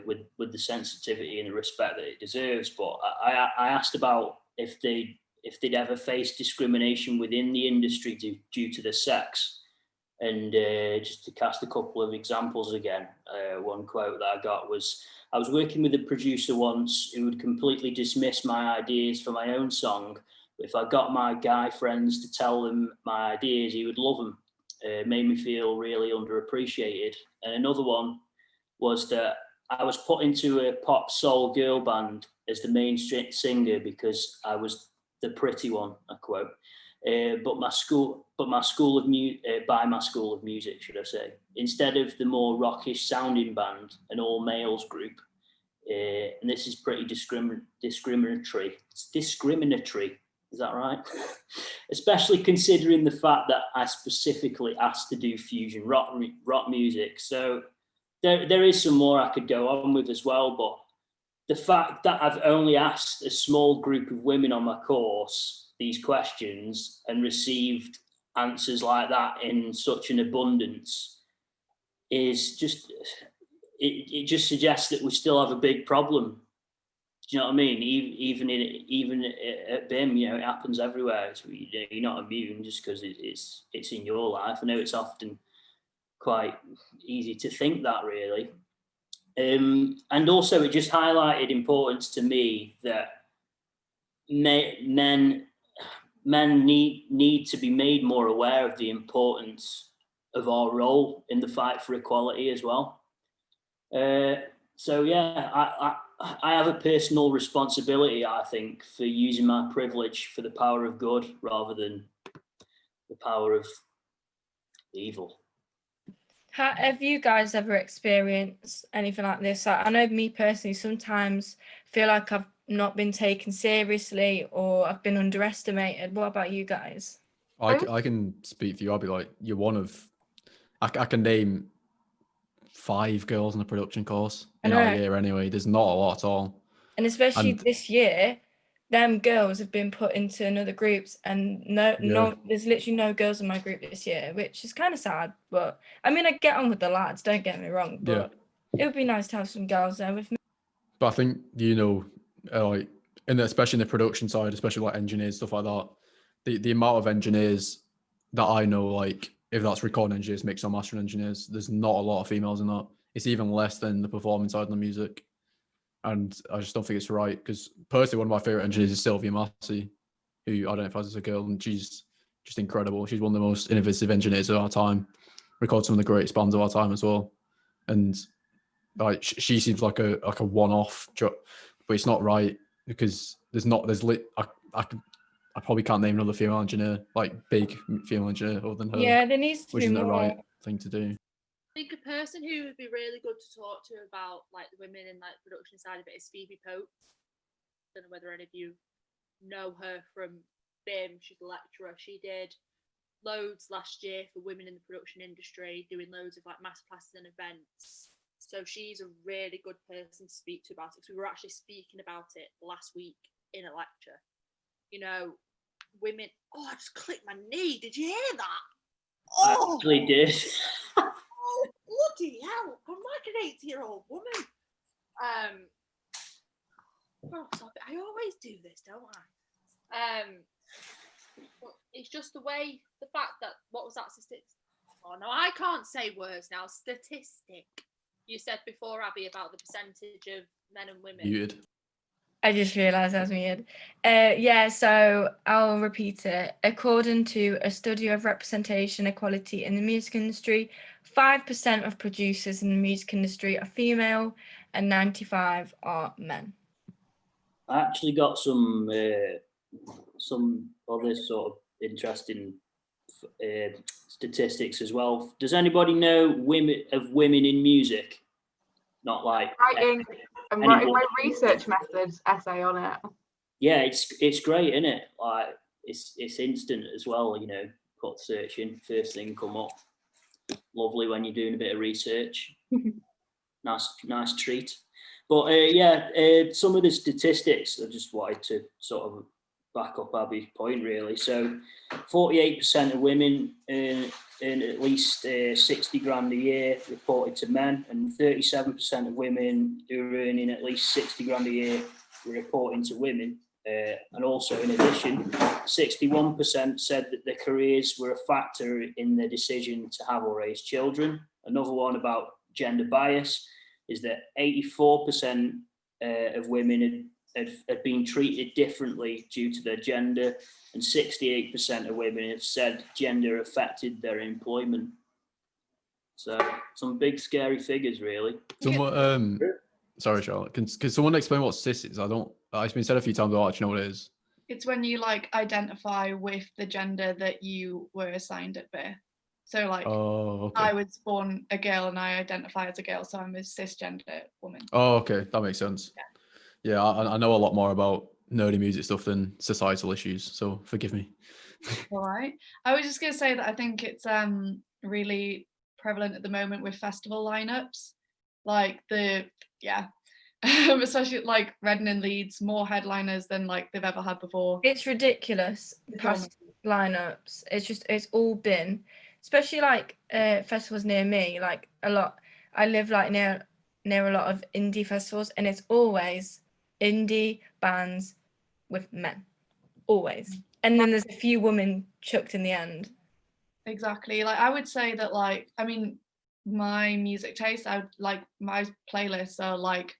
with the sensitivity and the respect that it deserves. But I asked about if they'd ever faced discrimination within the industry due to their sex, and just to cast a couple of examples again, one quote that I got was, I was working with a producer once who would completely dismiss my ideas for my own song, but if I got my guy friends to tell them my ideas, he would love them. Made me feel really underappreciated. And another one was that I was put into a pop soul girl band as the main singer because I was the pretty one, I quote. By my school of music, should I say, instead of the more rockish sounding band, an all males group. And this is pretty discriminatory. It's discriminatory. Is that right? Especially considering the fact that I specifically asked to do fusion rock music. So there is some more I could go on with as well, but the fact that I've only asked a small group of women on my course these questions and received answers like that in such an abundance is just, it just suggests that we still have a big problem. Do you know what I mean? Even at BIMM, you know, it happens everywhere. So you're not immune just because it's in your life. I know it's often quite easy to think that, really. And also, it just highlighted importance to me that men need to be made more aware of the importance of our role in the fight for equality as well. So yeah, I have a personal responsibility, I think, for using my privilege for the power of good rather than the power of evil. Have you guys ever experienced anything like this? I know me personally, sometimes feel like I've not been taken seriously or I've been underestimated. What about you guys? I can speak for you. I'll be like, you're one of, I can name 5 girls in the production course in our year anyway. There's not a lot at all. And especially this year, them girls have been put into another groups, and no, there's literally no girls in my group this year, which is kind of sad. But I mean, I get on with the lads, don't get me wrong, but it would be nice to have some girls there with me. But I think, you know, like, and especially in the production side, especially like engineers, stuff like that, the amount of engineers that I know, like if that's recording engineers, mix or mastering engineers, there's not a lot of females in that. It's even less than the performing side of the music. And I just don't think it's right, because personally, one of my favorite engineers is Sylvia Massey, who identifies as a girl, and she's just incredible. She's one of the most innovative engineers of our time, records some of the greatest bands of our time as well. And like she seems like a one-off job, but it's not right, because I probably can't name another female engineer, like big female engineer, other than her. Yeah, there needs to which be isn't more. the right thing to do. I think a person who would be really good to talk to about like the women in like the production side of it is Phoebe Pope. I don't know whether any of you know her from BIMM. She's a lecturer. She did loads last year for women in the production industry, doing loads of like masterclasses and events. So she's a really good person to speak to about it, because we were actually speaking about it last week in a lecture. You know, women. Oh, I just clicked my knee. Did you hear that? I Oh, actually did. Oh, bloody hell! I'm like an 80-year-old woman. Oh, stop it. I always do this, don't I? But it's just the fact that, what was that statistic? Oh no, I can't say words now. Statistic. You said before, Abby, about the percentage of men and women. Muted. I just realised I was muted. Yeah, so I'll repeat it. According to a study of representation equality in the music industry, 5% of producers in the music industry are female and 95 are men. I actually got some other sort of interesting statistics as well. Does anybody know women in music? Not like I'm writing my research methods essay on it. Yeah, it's great, isn't it? Like it's instant as well. You know, put search in, first thing come up. Lovely when you're doing a bit of research. nice treat. But some of the statistics, I just wanted to sort of back up Abby's point, really. So 48% of women earn at least 60 grand a year, reported to men, and 37% of women who are earning at least 60 grand a year were reporting to women. And also, in addition, 61% said that their careers were a factor in their decision to have or raise children. Another one about gender bias is that 84% of women had been treated differently due to their gender, and 68% of women have said gender affected their employment. So some big scary figures, really. Sorry, Charlotte. Can someone explain what cis is? It's been said a few times, but I actually know what it is. It's when you like identify with the gender that you were assigned at birth. So like, I was born a girl and I identify as a girl, so I'm a cisgender woman. Oh, okay, that makes sense. Yeah, I know a lot more about nerdy music stuff than societal issues, so forgive me. All right. I was just going to say that I think it's really prevalent at the moment with festival lineups. Like especially like Reading and Leeds, more headliners than like they've ever had before. It's ridiculous. Past lineups. It's all been, especially like festivals near me. Like a lot. I live like near a lot of indie festivals, and it's always indie bands with men, always. And then there's a few women chucked in the end. Exactly. Like I would say that, like, I mean, my music taste, I would like my playlists are like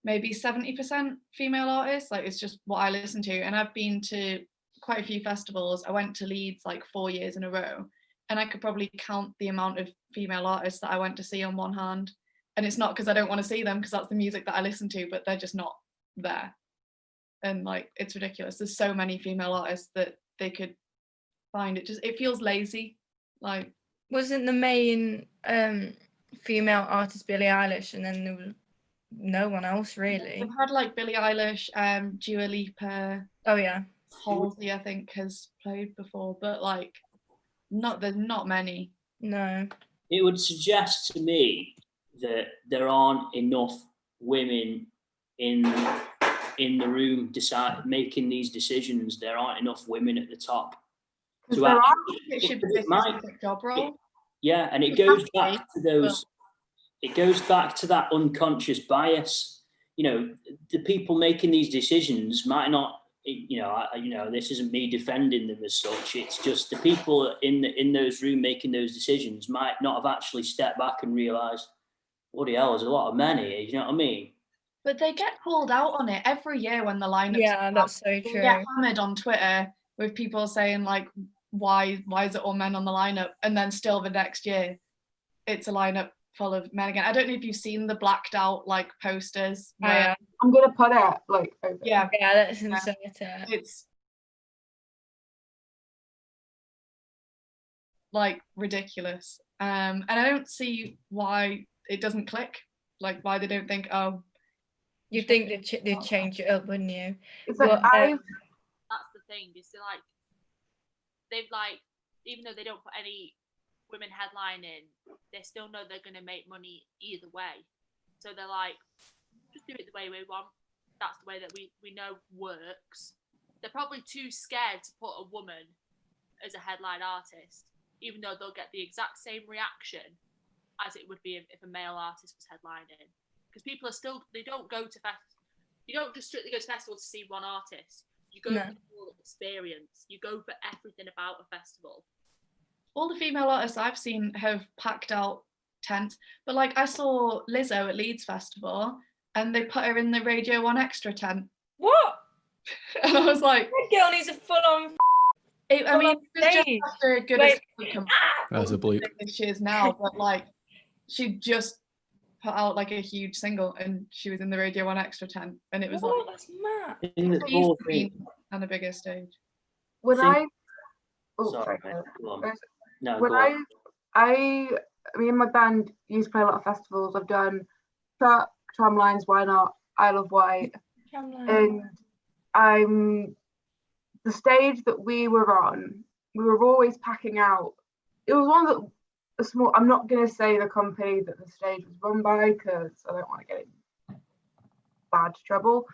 maybe 70% female artists. Like it's just what I listen to. And I've been to quite a few festivals. I went to Leeds like 4 years in a row, and I could probably count the amount of female artists that I went to see on one hand. And it's not because I don't want to see them, because that's the music that I listen to, but they're just not there. And like it's ridiculous. There's so many female artists that they could find. It feels lazy. Like, wasn't the main female artist Billie Eilish, and then there was no one else really? They've had like Billie Eilish, Dua Lipa. Oh yeah. Halsey, I think, has played before, but like there's not many. No. It would suggest to me that there aren't enough women in the room making these decisions. There aren't enough women at the top. So it should be a specific job role. Yeah, and it goes back to those. It goes back to that unconscious bias. You know, the people making these decisions might not. This isn't me defending them as such. It's just the people in those rooms making those decisions might not have actually stepped back and realised, bloody hell, there's a lot of men here. You know what I mean? But they get called out on it every year when the lineups. Yeah, that's so true. They get hammered on Twitter with people saying like, why is it all men on the lineup? And then still the next year, it's a lineup full of men again. I don't know if you've seen the blacked out like posters. Yeah. I'm gonna put it like over. Yeah, that's insane. It's like ridiculous. And I don't see why it doesn't click. Like why they don't think, oh, you think they'd change it up, wouldn't you? It's like that's the thing. Is like they've like, even though they don't put any women headlining, they still know they're going to make money either way. So they're like, just do it the way we want. That's the way that we know works. They're probably too scared to put a woman as a headline artist, even though they'll get the exact same reaction as it would be if a male artist was headlining. Because people are still, they don't go to you don't just strictly go to festivals to see one artist. You go for the whole experience. You go for everything about a festival. All the female artists I've seen have packed out tents, but like I saw Lizzo at Leeds Festival and they put her in the Radio 1 Extra tent. What? And I was like, that girl needs a full-on. It was just after a good as That's a bleep. She is now, but like she just put out like a huge single and she was in the Radio 1 Extra tent, and it was like, that's mad. In the whole thing. On a bigger stage. When I me and my band used to play a lot of festivals. I've done Truck, Tramlines, Why Not, Isle of Wight, and the stage that we were on, we were always packing out. It was one that a small. I'm not going to say the company that the stage was run by because I don't want to get in bad trouble.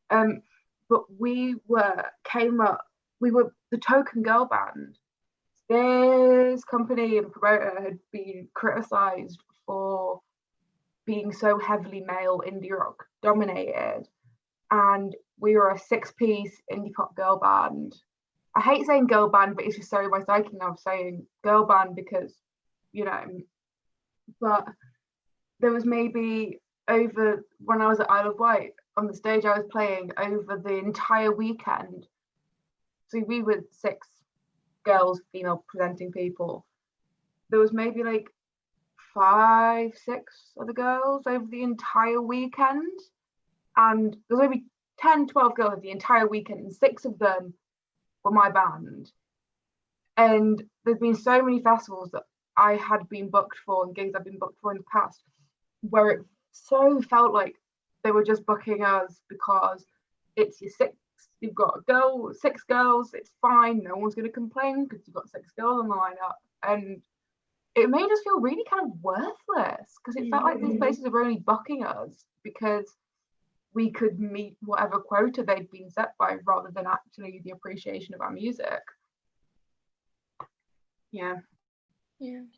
But we were the token girl band. This company and promoter had been criticised for being so heavily male indie rock dominated, and we were a 6-piece indie pop girl band. I hate saying girl band, but it's just so my psyche now of saying girl band because, you know, but there was maybe over when I was at Isle of Wight on the stage I was playing over the entire weekend. So we were 6 girls, female presenting people. There was maybe like 5, 6 other girls over the entire weekend. And there was maybe 10, 12 girls over the entire weekend, and 6 of them were my band. And there's been so many festivals that I had been booked for and gigs I've been booked for in the past where it so felt like they were just booking us because it's your 6, you've got 6 girls, it's fine, no one's going to complain because you've got 6 girls on the lineup. And it made us feel really kind of worthless because it felt like these places were only booking us because we could meet whatever quota they'd been set by rather than actually the appreciation of our music. Yeah. And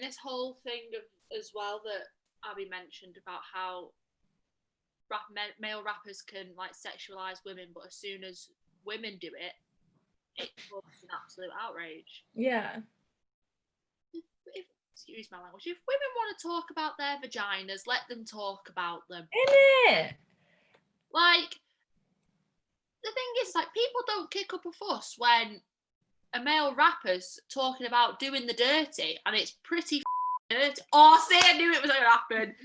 this whole thing as well that Abby mentioned about how male rappers can like sexualize women, but as soon as women do it, it causes an absolute outrage. Yeah. Excuse my language. If women want to talk about their vaginas, let them talk about them. Innit? Like, the thing is, like, people don't kick up a fuss when a male rapper's talking about doing the dirty, and it's pretty dirty. Oh, see, I knew it was going to happen.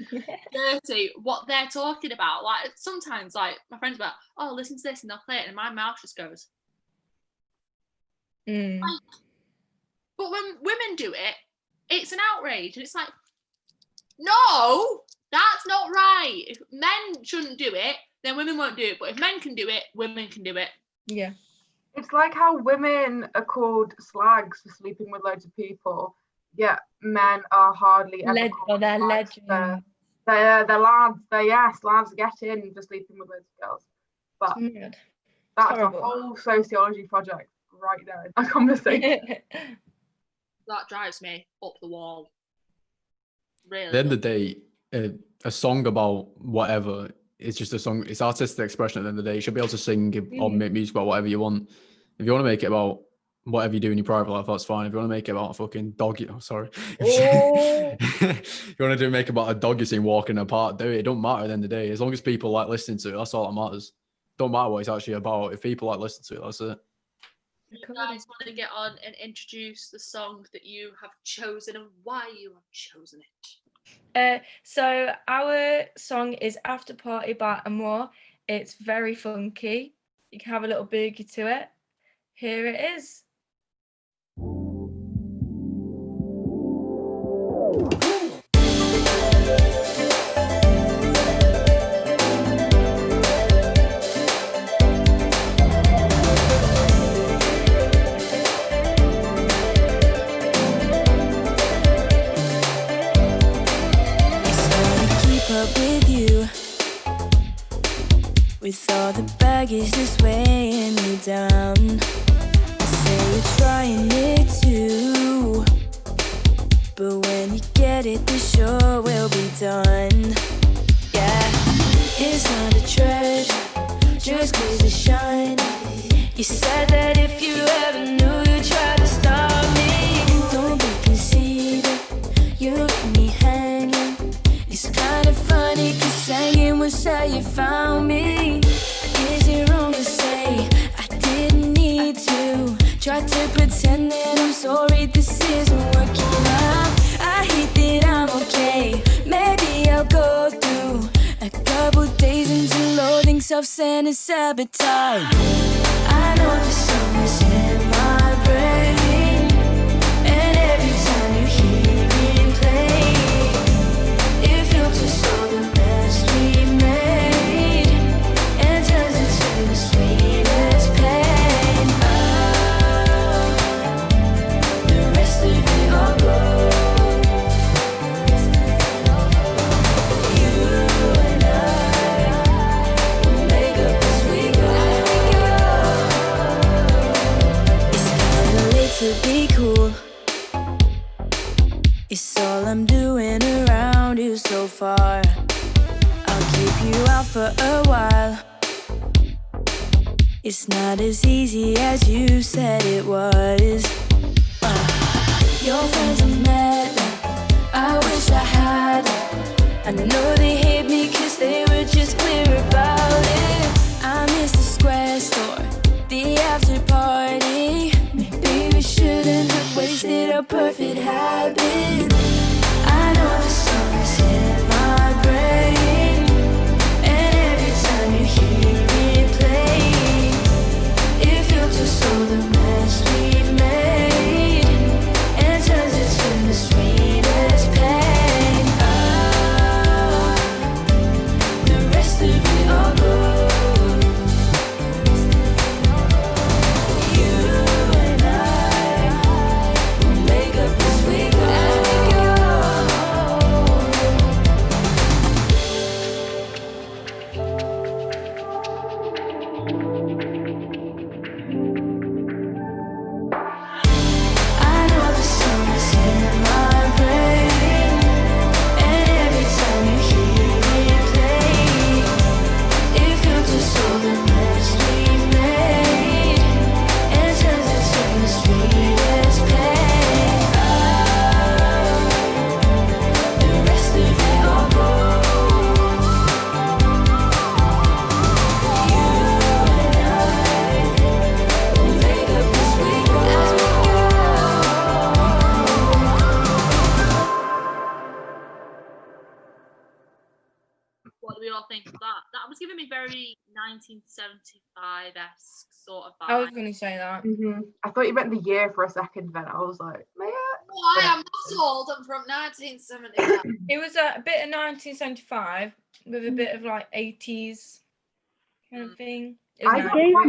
Dirty, what they're talking about. Like, sometimes, like, my friends are like, oh, listen to this, and they'll play it, and my mouth just goes. Like, but when women do it, it's an outrage, and it's like, no, that's not right. If men shouldn't do it, then women won't do it. But if men can do it, women can do it. Yeah. It's like how women are called slags for sleeping with loads of people, yet men are hardly ever called they're slags. legends. They're lads. Lads get in for sleeping with loads of girls. But that's horrible. a whole sociology project right there in that conversation. That drives me up the wall. Really. At the end of the day, a song about whatever is just a song. It's artistic expression at the end of the day. You should be able to sing or make music about whatever you want. If you want to make it about whatever you do in your private life, that's fine. If you want to make it about a fucking dog, if you want to make it about a dog you seen walking in a park, do it. It don't matter at the end of the day. As long as people like listening to it, that's all that matters. Don't matter what it's actually about. If people like listening to it, that's it. You guys want to get on and introduce the song that you have chosen and why you have chosen it? So our song is After Party by Amour. It's very funky. You can have a little boogie to it. Here it is. With all the baggage that's weighing me down, I say you're trying it too, but when you get it, the show will be done. Yeah, it's not a treasure, just 'cause it shine. You said that if you ever knew, you'd try to stop me. Don't be conceited, you leave me hanging. It's kind of funny 'cause hanging was how you found me. Is it wrong to say I didn't need to? Try to pretend that I'm sorry, this isn't working out. I hate that I'm okay. Maybe I'll go through a couple days into loading, self-centered sabotage. I know the song is in my brain, and every time you hear it play, it filters all the mess we've made and turns into the sweetest pain. Oh, the rest of it all goes. You and I will make up as we go. It's kinda late to be cool. It's all I'm doing around you so far. I'll keep you out for a while. It's not as easy as you said it was. Your friends are mad, I wish I had. I know they hate me 'cause they were just clear about it. I miss the square store, the after party. Maybe we shouldn't have wasted a perfect habit. I know the song is in my brain, and every time you hear it play, it filters all the mess we've made and turns it to the sweetest pain. Oh, the rest of it all goes. You and I will make up as we go. y'all think of that? That was giving me very 1975-esque sort of vibe. I was going to say that. I thought you meant the year for a second. Then I was like, man. I am not old. I'm from 1975. It was a bit of 1975 with a bit of like 80s kind of thing. It gave me,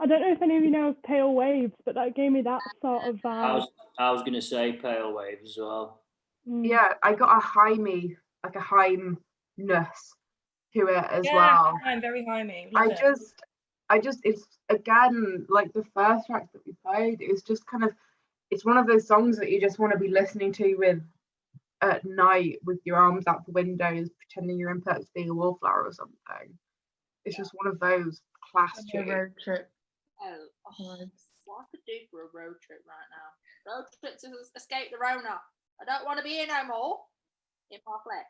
I don't know if any of you know Pale Waves, but that gave me that sort of vibe. I was going to say Pale Waves as well. Yeah, I got a Jaime, like a Jaime-ness to it as well. Yeah, very Jaime. I just, it's again, like the first track that we played, it's just kind of, it's one of those songs that you just want to be listening to with at night with your arms out the windows, pretending you're in Perks being a wallflower or something. It's just one of those class tunes. Road trip. What I could do for a road trip right now. Road trip to escape the Rona. I don't want to be here no more. In my flat.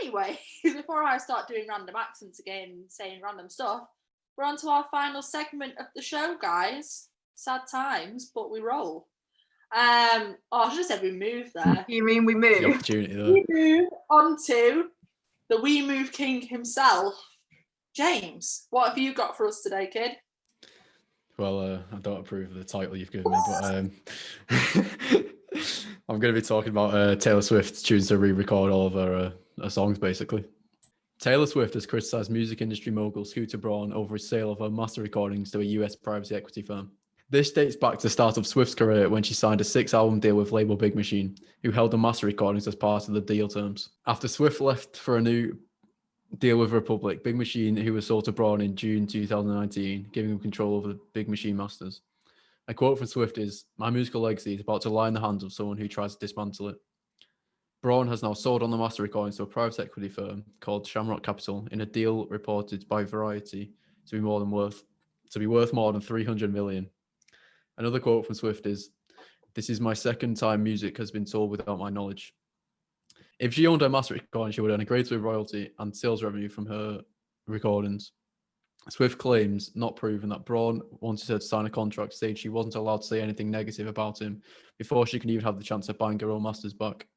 Anyway, before I start doing random accents again and saying random stuff, we're on to our final segment of the show, guys. Sad times, but we roll. I should have said we move there. You mean we move? The opportunity there. We move on to the We Move King himself. James, what have you got for us today, kid? Well, I don't approve of the title you've given me, but I'm going to be talking about Taylor Swift choosing to re-record all of her songs, basically. Taylor Swift has criticised music industry mogul Scooter Braun over his sale of her master recordings to a US private equity firm. This dates back to the start of Swift's career when she signed a 6-album deal with label Big Machine, who held the master recordings as part of the deal terms. After Swift left for a new deal with Republic, Big Machine, who was sold to Braun in June 2019, giving him control over the Big Machine masters. A quote from Swift is, "My musical legacy is about to lie in the hands of someone who tries to dismantle it." Braun has now sold on the master recordings to a private equity firm called Shamrock Capital in a deal reported by Variety to be worth more than $300 million. Another quote from Swift is, "This is my second time music has been sold without my knowledge." If she owned her master recording, she would earn a greater royalty and sales revenue from her recordings. Swift claims, not proven, that Braun wanted her to sign a contract saying she wasn't allowed to say anything negative about him before she can even have the chance of buying her own masters back.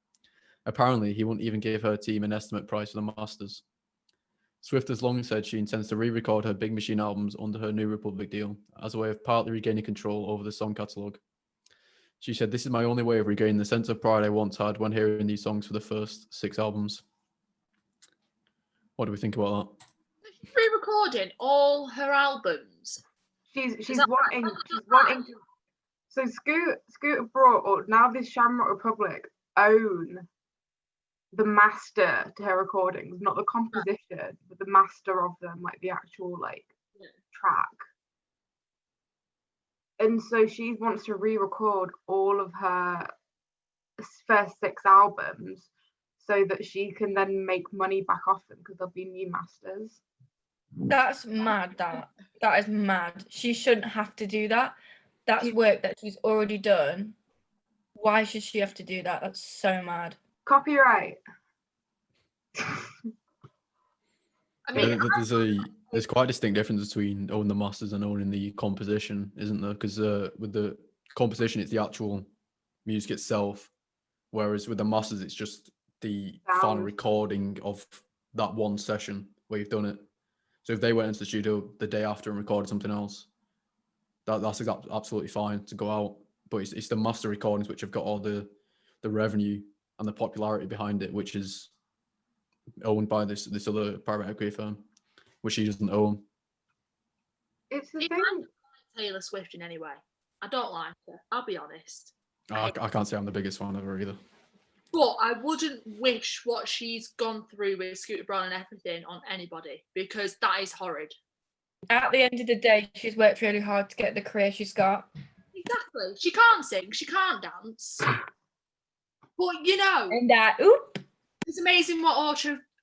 Apparently, he wouldn't even give her team an estimate price for the masters. Swift has long said she intends to re-record her Big Machine albums under her New Republic deal as a way of partly regaining control over the song catalogue. She said, "This is my only way of regaining the sense of pride I once had when hearing these songs for the first 6 albums." What do we think about that? She's re-recording all her albums. She's wanting to. So Scooter Braun, or now this Shamrock Republic, own the master to her recordings, not the composition, but the master of them, like the actual track. And so she wants to re-record all of her first 6 albums so that she can then make money back off them because there'll be new masters. That's mad. That is mad. She shouldn't have to do that. That's work that she's already done. Why should she have to do that? That's so mad. Copyright. I mean, there's quite a distinct difference between owning the masters and owning the composition, isn't there? Because with the composition, it's the actual music itself, whereas with the masters, it's just the final recording of that one session where you've done it. So if they went into the studio the day after and recorded something else, that's absolutely fine to go out. But it's the master recordings which have got all the revenue and the popularity behind it, which is owned by this other private equity firm, which she doesn't own. It's the thing. I don't like Taylor Swift in any way. I don't like her. I'll be honest. I can't say I'm the biggest fan of her either. But I wouldn't wish what she's gone through with Scooter Braun and everything on anybody, because that is horrid. At the end of the day, she's worked really hard to get the career she's got. Exactly. She can't sing, she can't dance. But and it's amazing what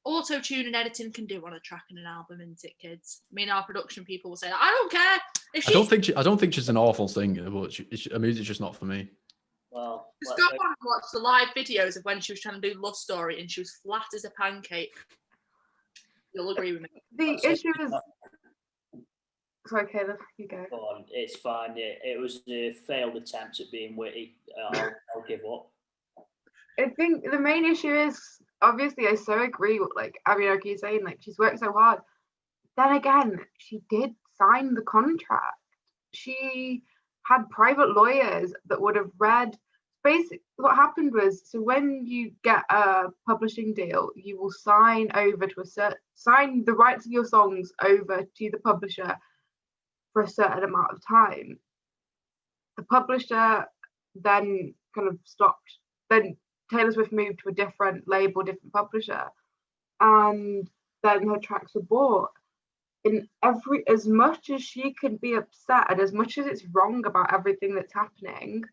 auto-tune and editing can do on a track and an album, isn't it, kids? I mean, our production people will say that. I don't care. I don't think she's an awful singer, but her music's just not for me. Well, just go on and watch the live videos of when she was trying to do Love Story and she was flat as a pancake. You'll agree with me. The issue is... Sorry, Caleb, you go. Go on, it's fine. It was a failed attempt at being witty. I'll give up. I think the main issue is, obviously, I so agree with like Ariana saying, like, she's worked so hard. Then again, she did sign the contract. She had private lawyers that would have read. Basically, what happened was, so when you get a publishing deal, you will sign the rights of your songs over to the publisher for a certain amount of time. The publisher then kind of stopped. Then Taylor Swift moved to a different label, different publisher, and then her tracks were bought. As much as she can be upset and as much as it's wrong about everything that's happening,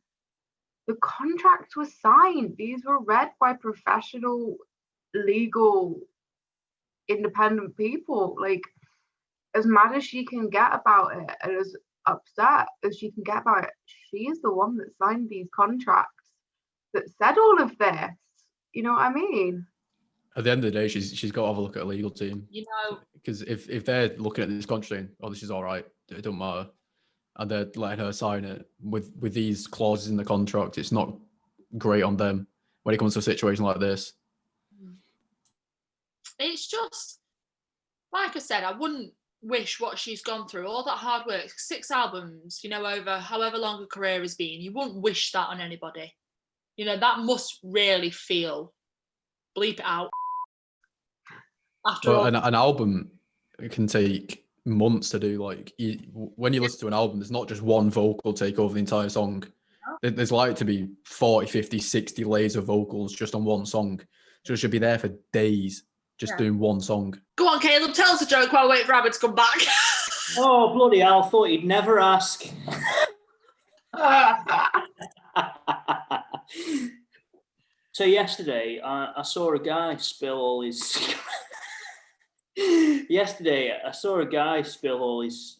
the contracts were signed. These were read by professional, legal, independent people. Like, as mad as she can get about it and as upset as she can get about it, she is the one that signed these contracts that said all of this. You know what I mean? At the end of the day, she's got to have a look at a legal team. You know, because if they're looking at this contract saying, "Oh, this is all right, it don't matter," and they're letting her sign it with these clauses in the contract, it's not great on them when it comes to a situation like this. It's just, like I said, I wouldn't wish what she's gone through, all that hard work, 6 albums, you know, over however long a career has been. You wouldn't wish that on anybody. You know, that must really feel, bleep it out. After all, an album can take months to do. Like, when you listen to an album, there's not just one vocal take over the entire song. There's like to be 40, 50, 60 layers of vocals just on one song. So it should be there for days just doing one song. Go on, Caleb, tell us a joke while we wait for Abby to come back. Oh, bloody hell, I thought you'd never ask. So yesterday, I saw a guy spill all his...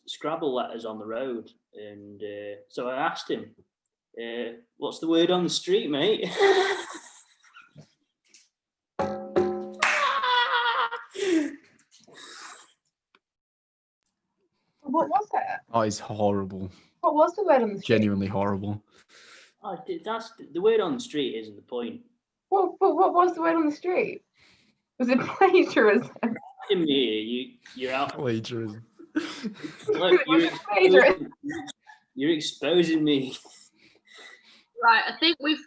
Scrabble letters on the road. And so I asked him, what's the word on the street, mate? What was it? Oh, it's horrible. What was the word on the street? Genuinely horrible. Oh, that's the word on the street isn't the point. What was the word on the street? Was it plagiarism? You're out. Plagiarism. Look, you're exposing me. Right, I think we've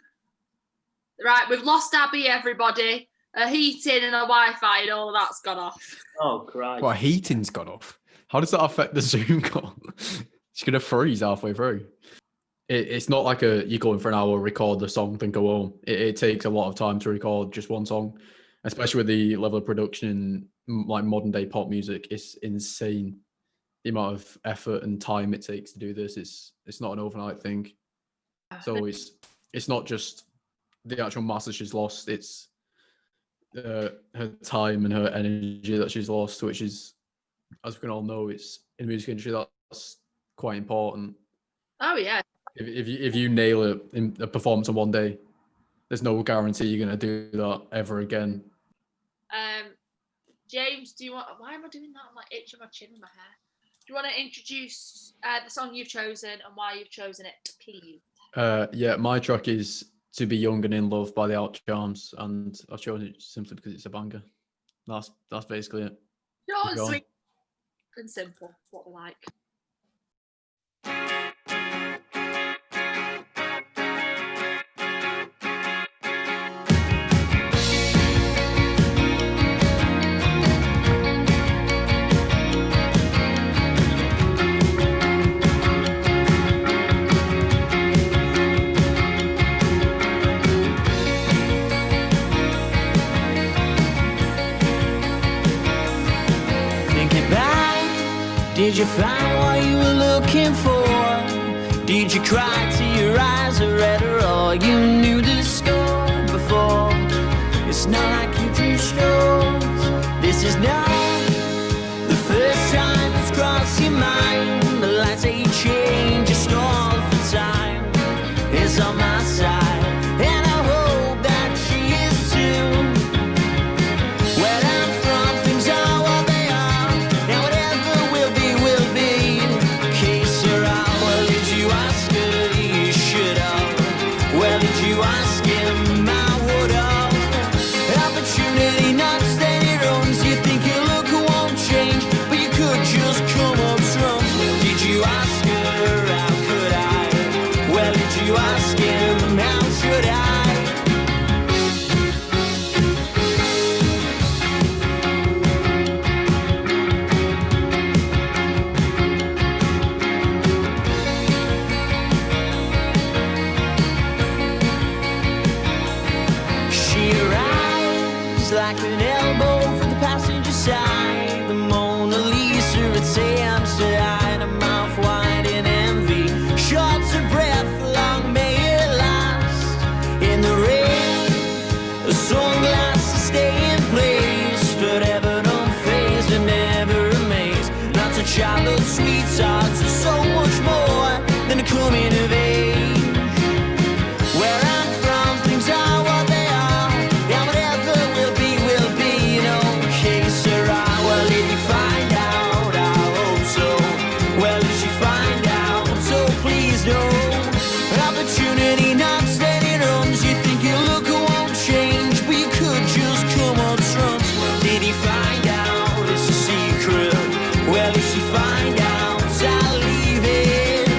lost Abby, everybody. Her heating and her Wi-Fi and all of that's gone off. Oh, Christ. Well, heating's gone off. How does that affect the Zoom call? It's going to freeze halfway through. It's not like you go in for an hour, record the song, then go home. It takes a lot of time to record just one song, especially with the level of production in like modern day pop music. It's insane the amount of effort and time it takes to do this. It's not an overnight thing. So it's not just the actual masters she's lost. It's her time and her energy that she's lost, which is, as we can all know, it's in the music industry that's quite important. Oh yeah. If you nail it in a performance on one day, there's no guarantee you're gonna do that ever again. James, why am I doing that? I'm like itching my chin with my hair. Do you want to introduce the song you've chosen and why you've chosen it, please? Yeah, my track is To Be Young and In Love by the Outcharms, and I've chosen it simply because it's a banger. That's basically it. Short and sweet and simple, what we like. Did you find what you were looking for? Did you cry till your eyes are red, or all you knew the score before? It's not like you drew straws. This is not the first time it's crossed your mind. The lights that you change, you stall for time. Is on my side, and I hope that she is too. Where I'm from, things are what they are, and whatever will be, will be. Case her out, well, did you ask her? You should have. Well, did you ask him? I would have. like an elbow from the passenger side. The Mona Lisa attempts to hide a mouth wide in envy. Shots of breath, long may it last. In the rain, the sunglasses stay in place, forever unfazed and never amazed. Not a childhood sweethearts are so much more than a coming of age. Where I'm from, things are what they are. Yeah, whatever will be, no case, sir. Well, if you find out, I hope so. Well, if you find out, so please know. An opportunity knocks, then it runs. You think your look won't change, but you could just come on trumps. Did he find out? It's a secret. Well, if you find out, I'll leave it.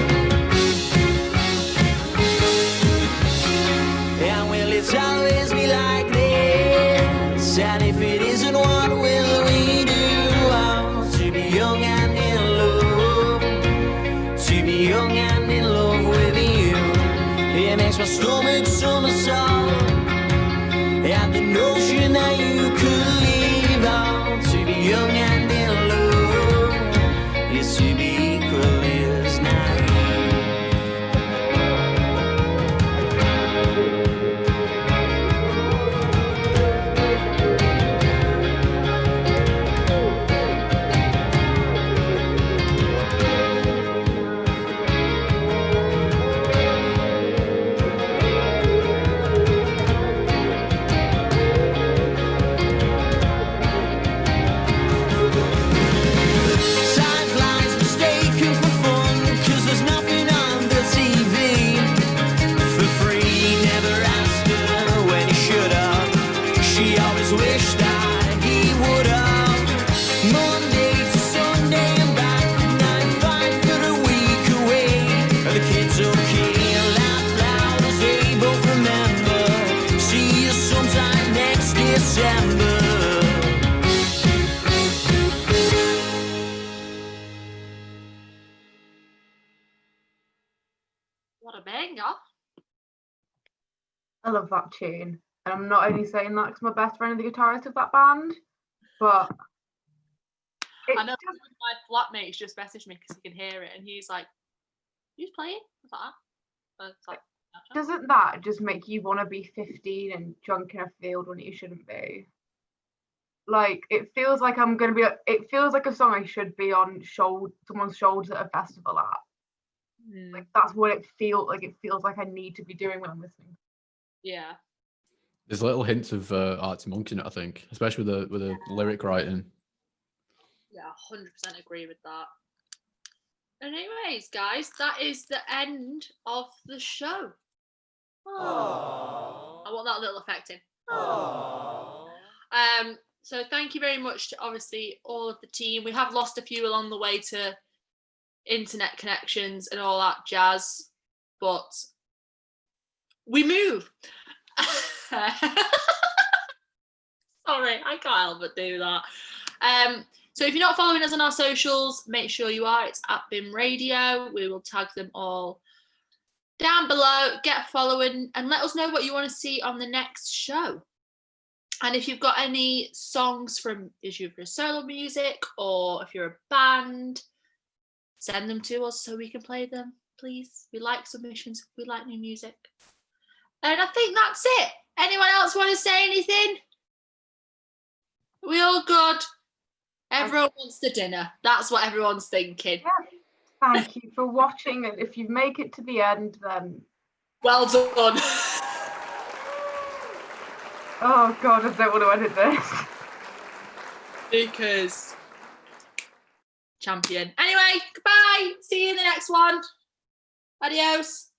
And will it always be like this? And if it isn't, what will we do? Oh, to be young and in love, to be young and in love with you. It makes my stomach somersault at the notion that you could leave. Oh, to be young and in love is to be equally as naive. Time flies mistaken for fun, 'cause there's nothing on the TV for free. Never asked her when he should have. She always wished that he would have. Monday to Sunday and back, 9 to 5 for a week away. The kids okay, laugh loud as they both remember. See you sometime next December. What a banger. I love that tune. And I'm not only saying that because my best friend is the guitarist of that band, but it's I know just, my flatmate's just messaged me because he can hear it, and he's like, "Who's playing?" I was like, "Ah." It's like, doesn't that just make you want to be 15 and drunk in a field when you shouldn't be? Like, it feels like it feels like a song I should be on someone's shoulders at a festival at. Like, that's what it feels like. It feels like I need to be doing when I'm listening. yeah. There's little hints of Arctic Monkeys in it, I think, especially with the lyric writing. Yeah, 100% agree with that. And anyways, guys, that is the end of the show. Aww. I want that little effect in. Aww. So thank you very much to obviously all of the team. We have lost a few along the way to internet connections and all that jazz, but we move. Sorry, I can't help but do that. So if you're not following us on our socials, make sure you are. It's at BIMM Radio. We will tag them all down below. Get following and let us know what you want to see on the next show. And if you've got any songs from if you're solo music or if you're a band, send them to us so we can play them, please. We like submissions. We like new music. And I think that's it. Anyone else want to say anything? We all good? Everyone wants the dinner. That's what everyone's thinking. Yeah. Thank you for watching. And if you make it to the end, then... Well done. Oh, God, I don't want to edit this. Because... champion. Anyway, goodbye. See you in the next one. Adios.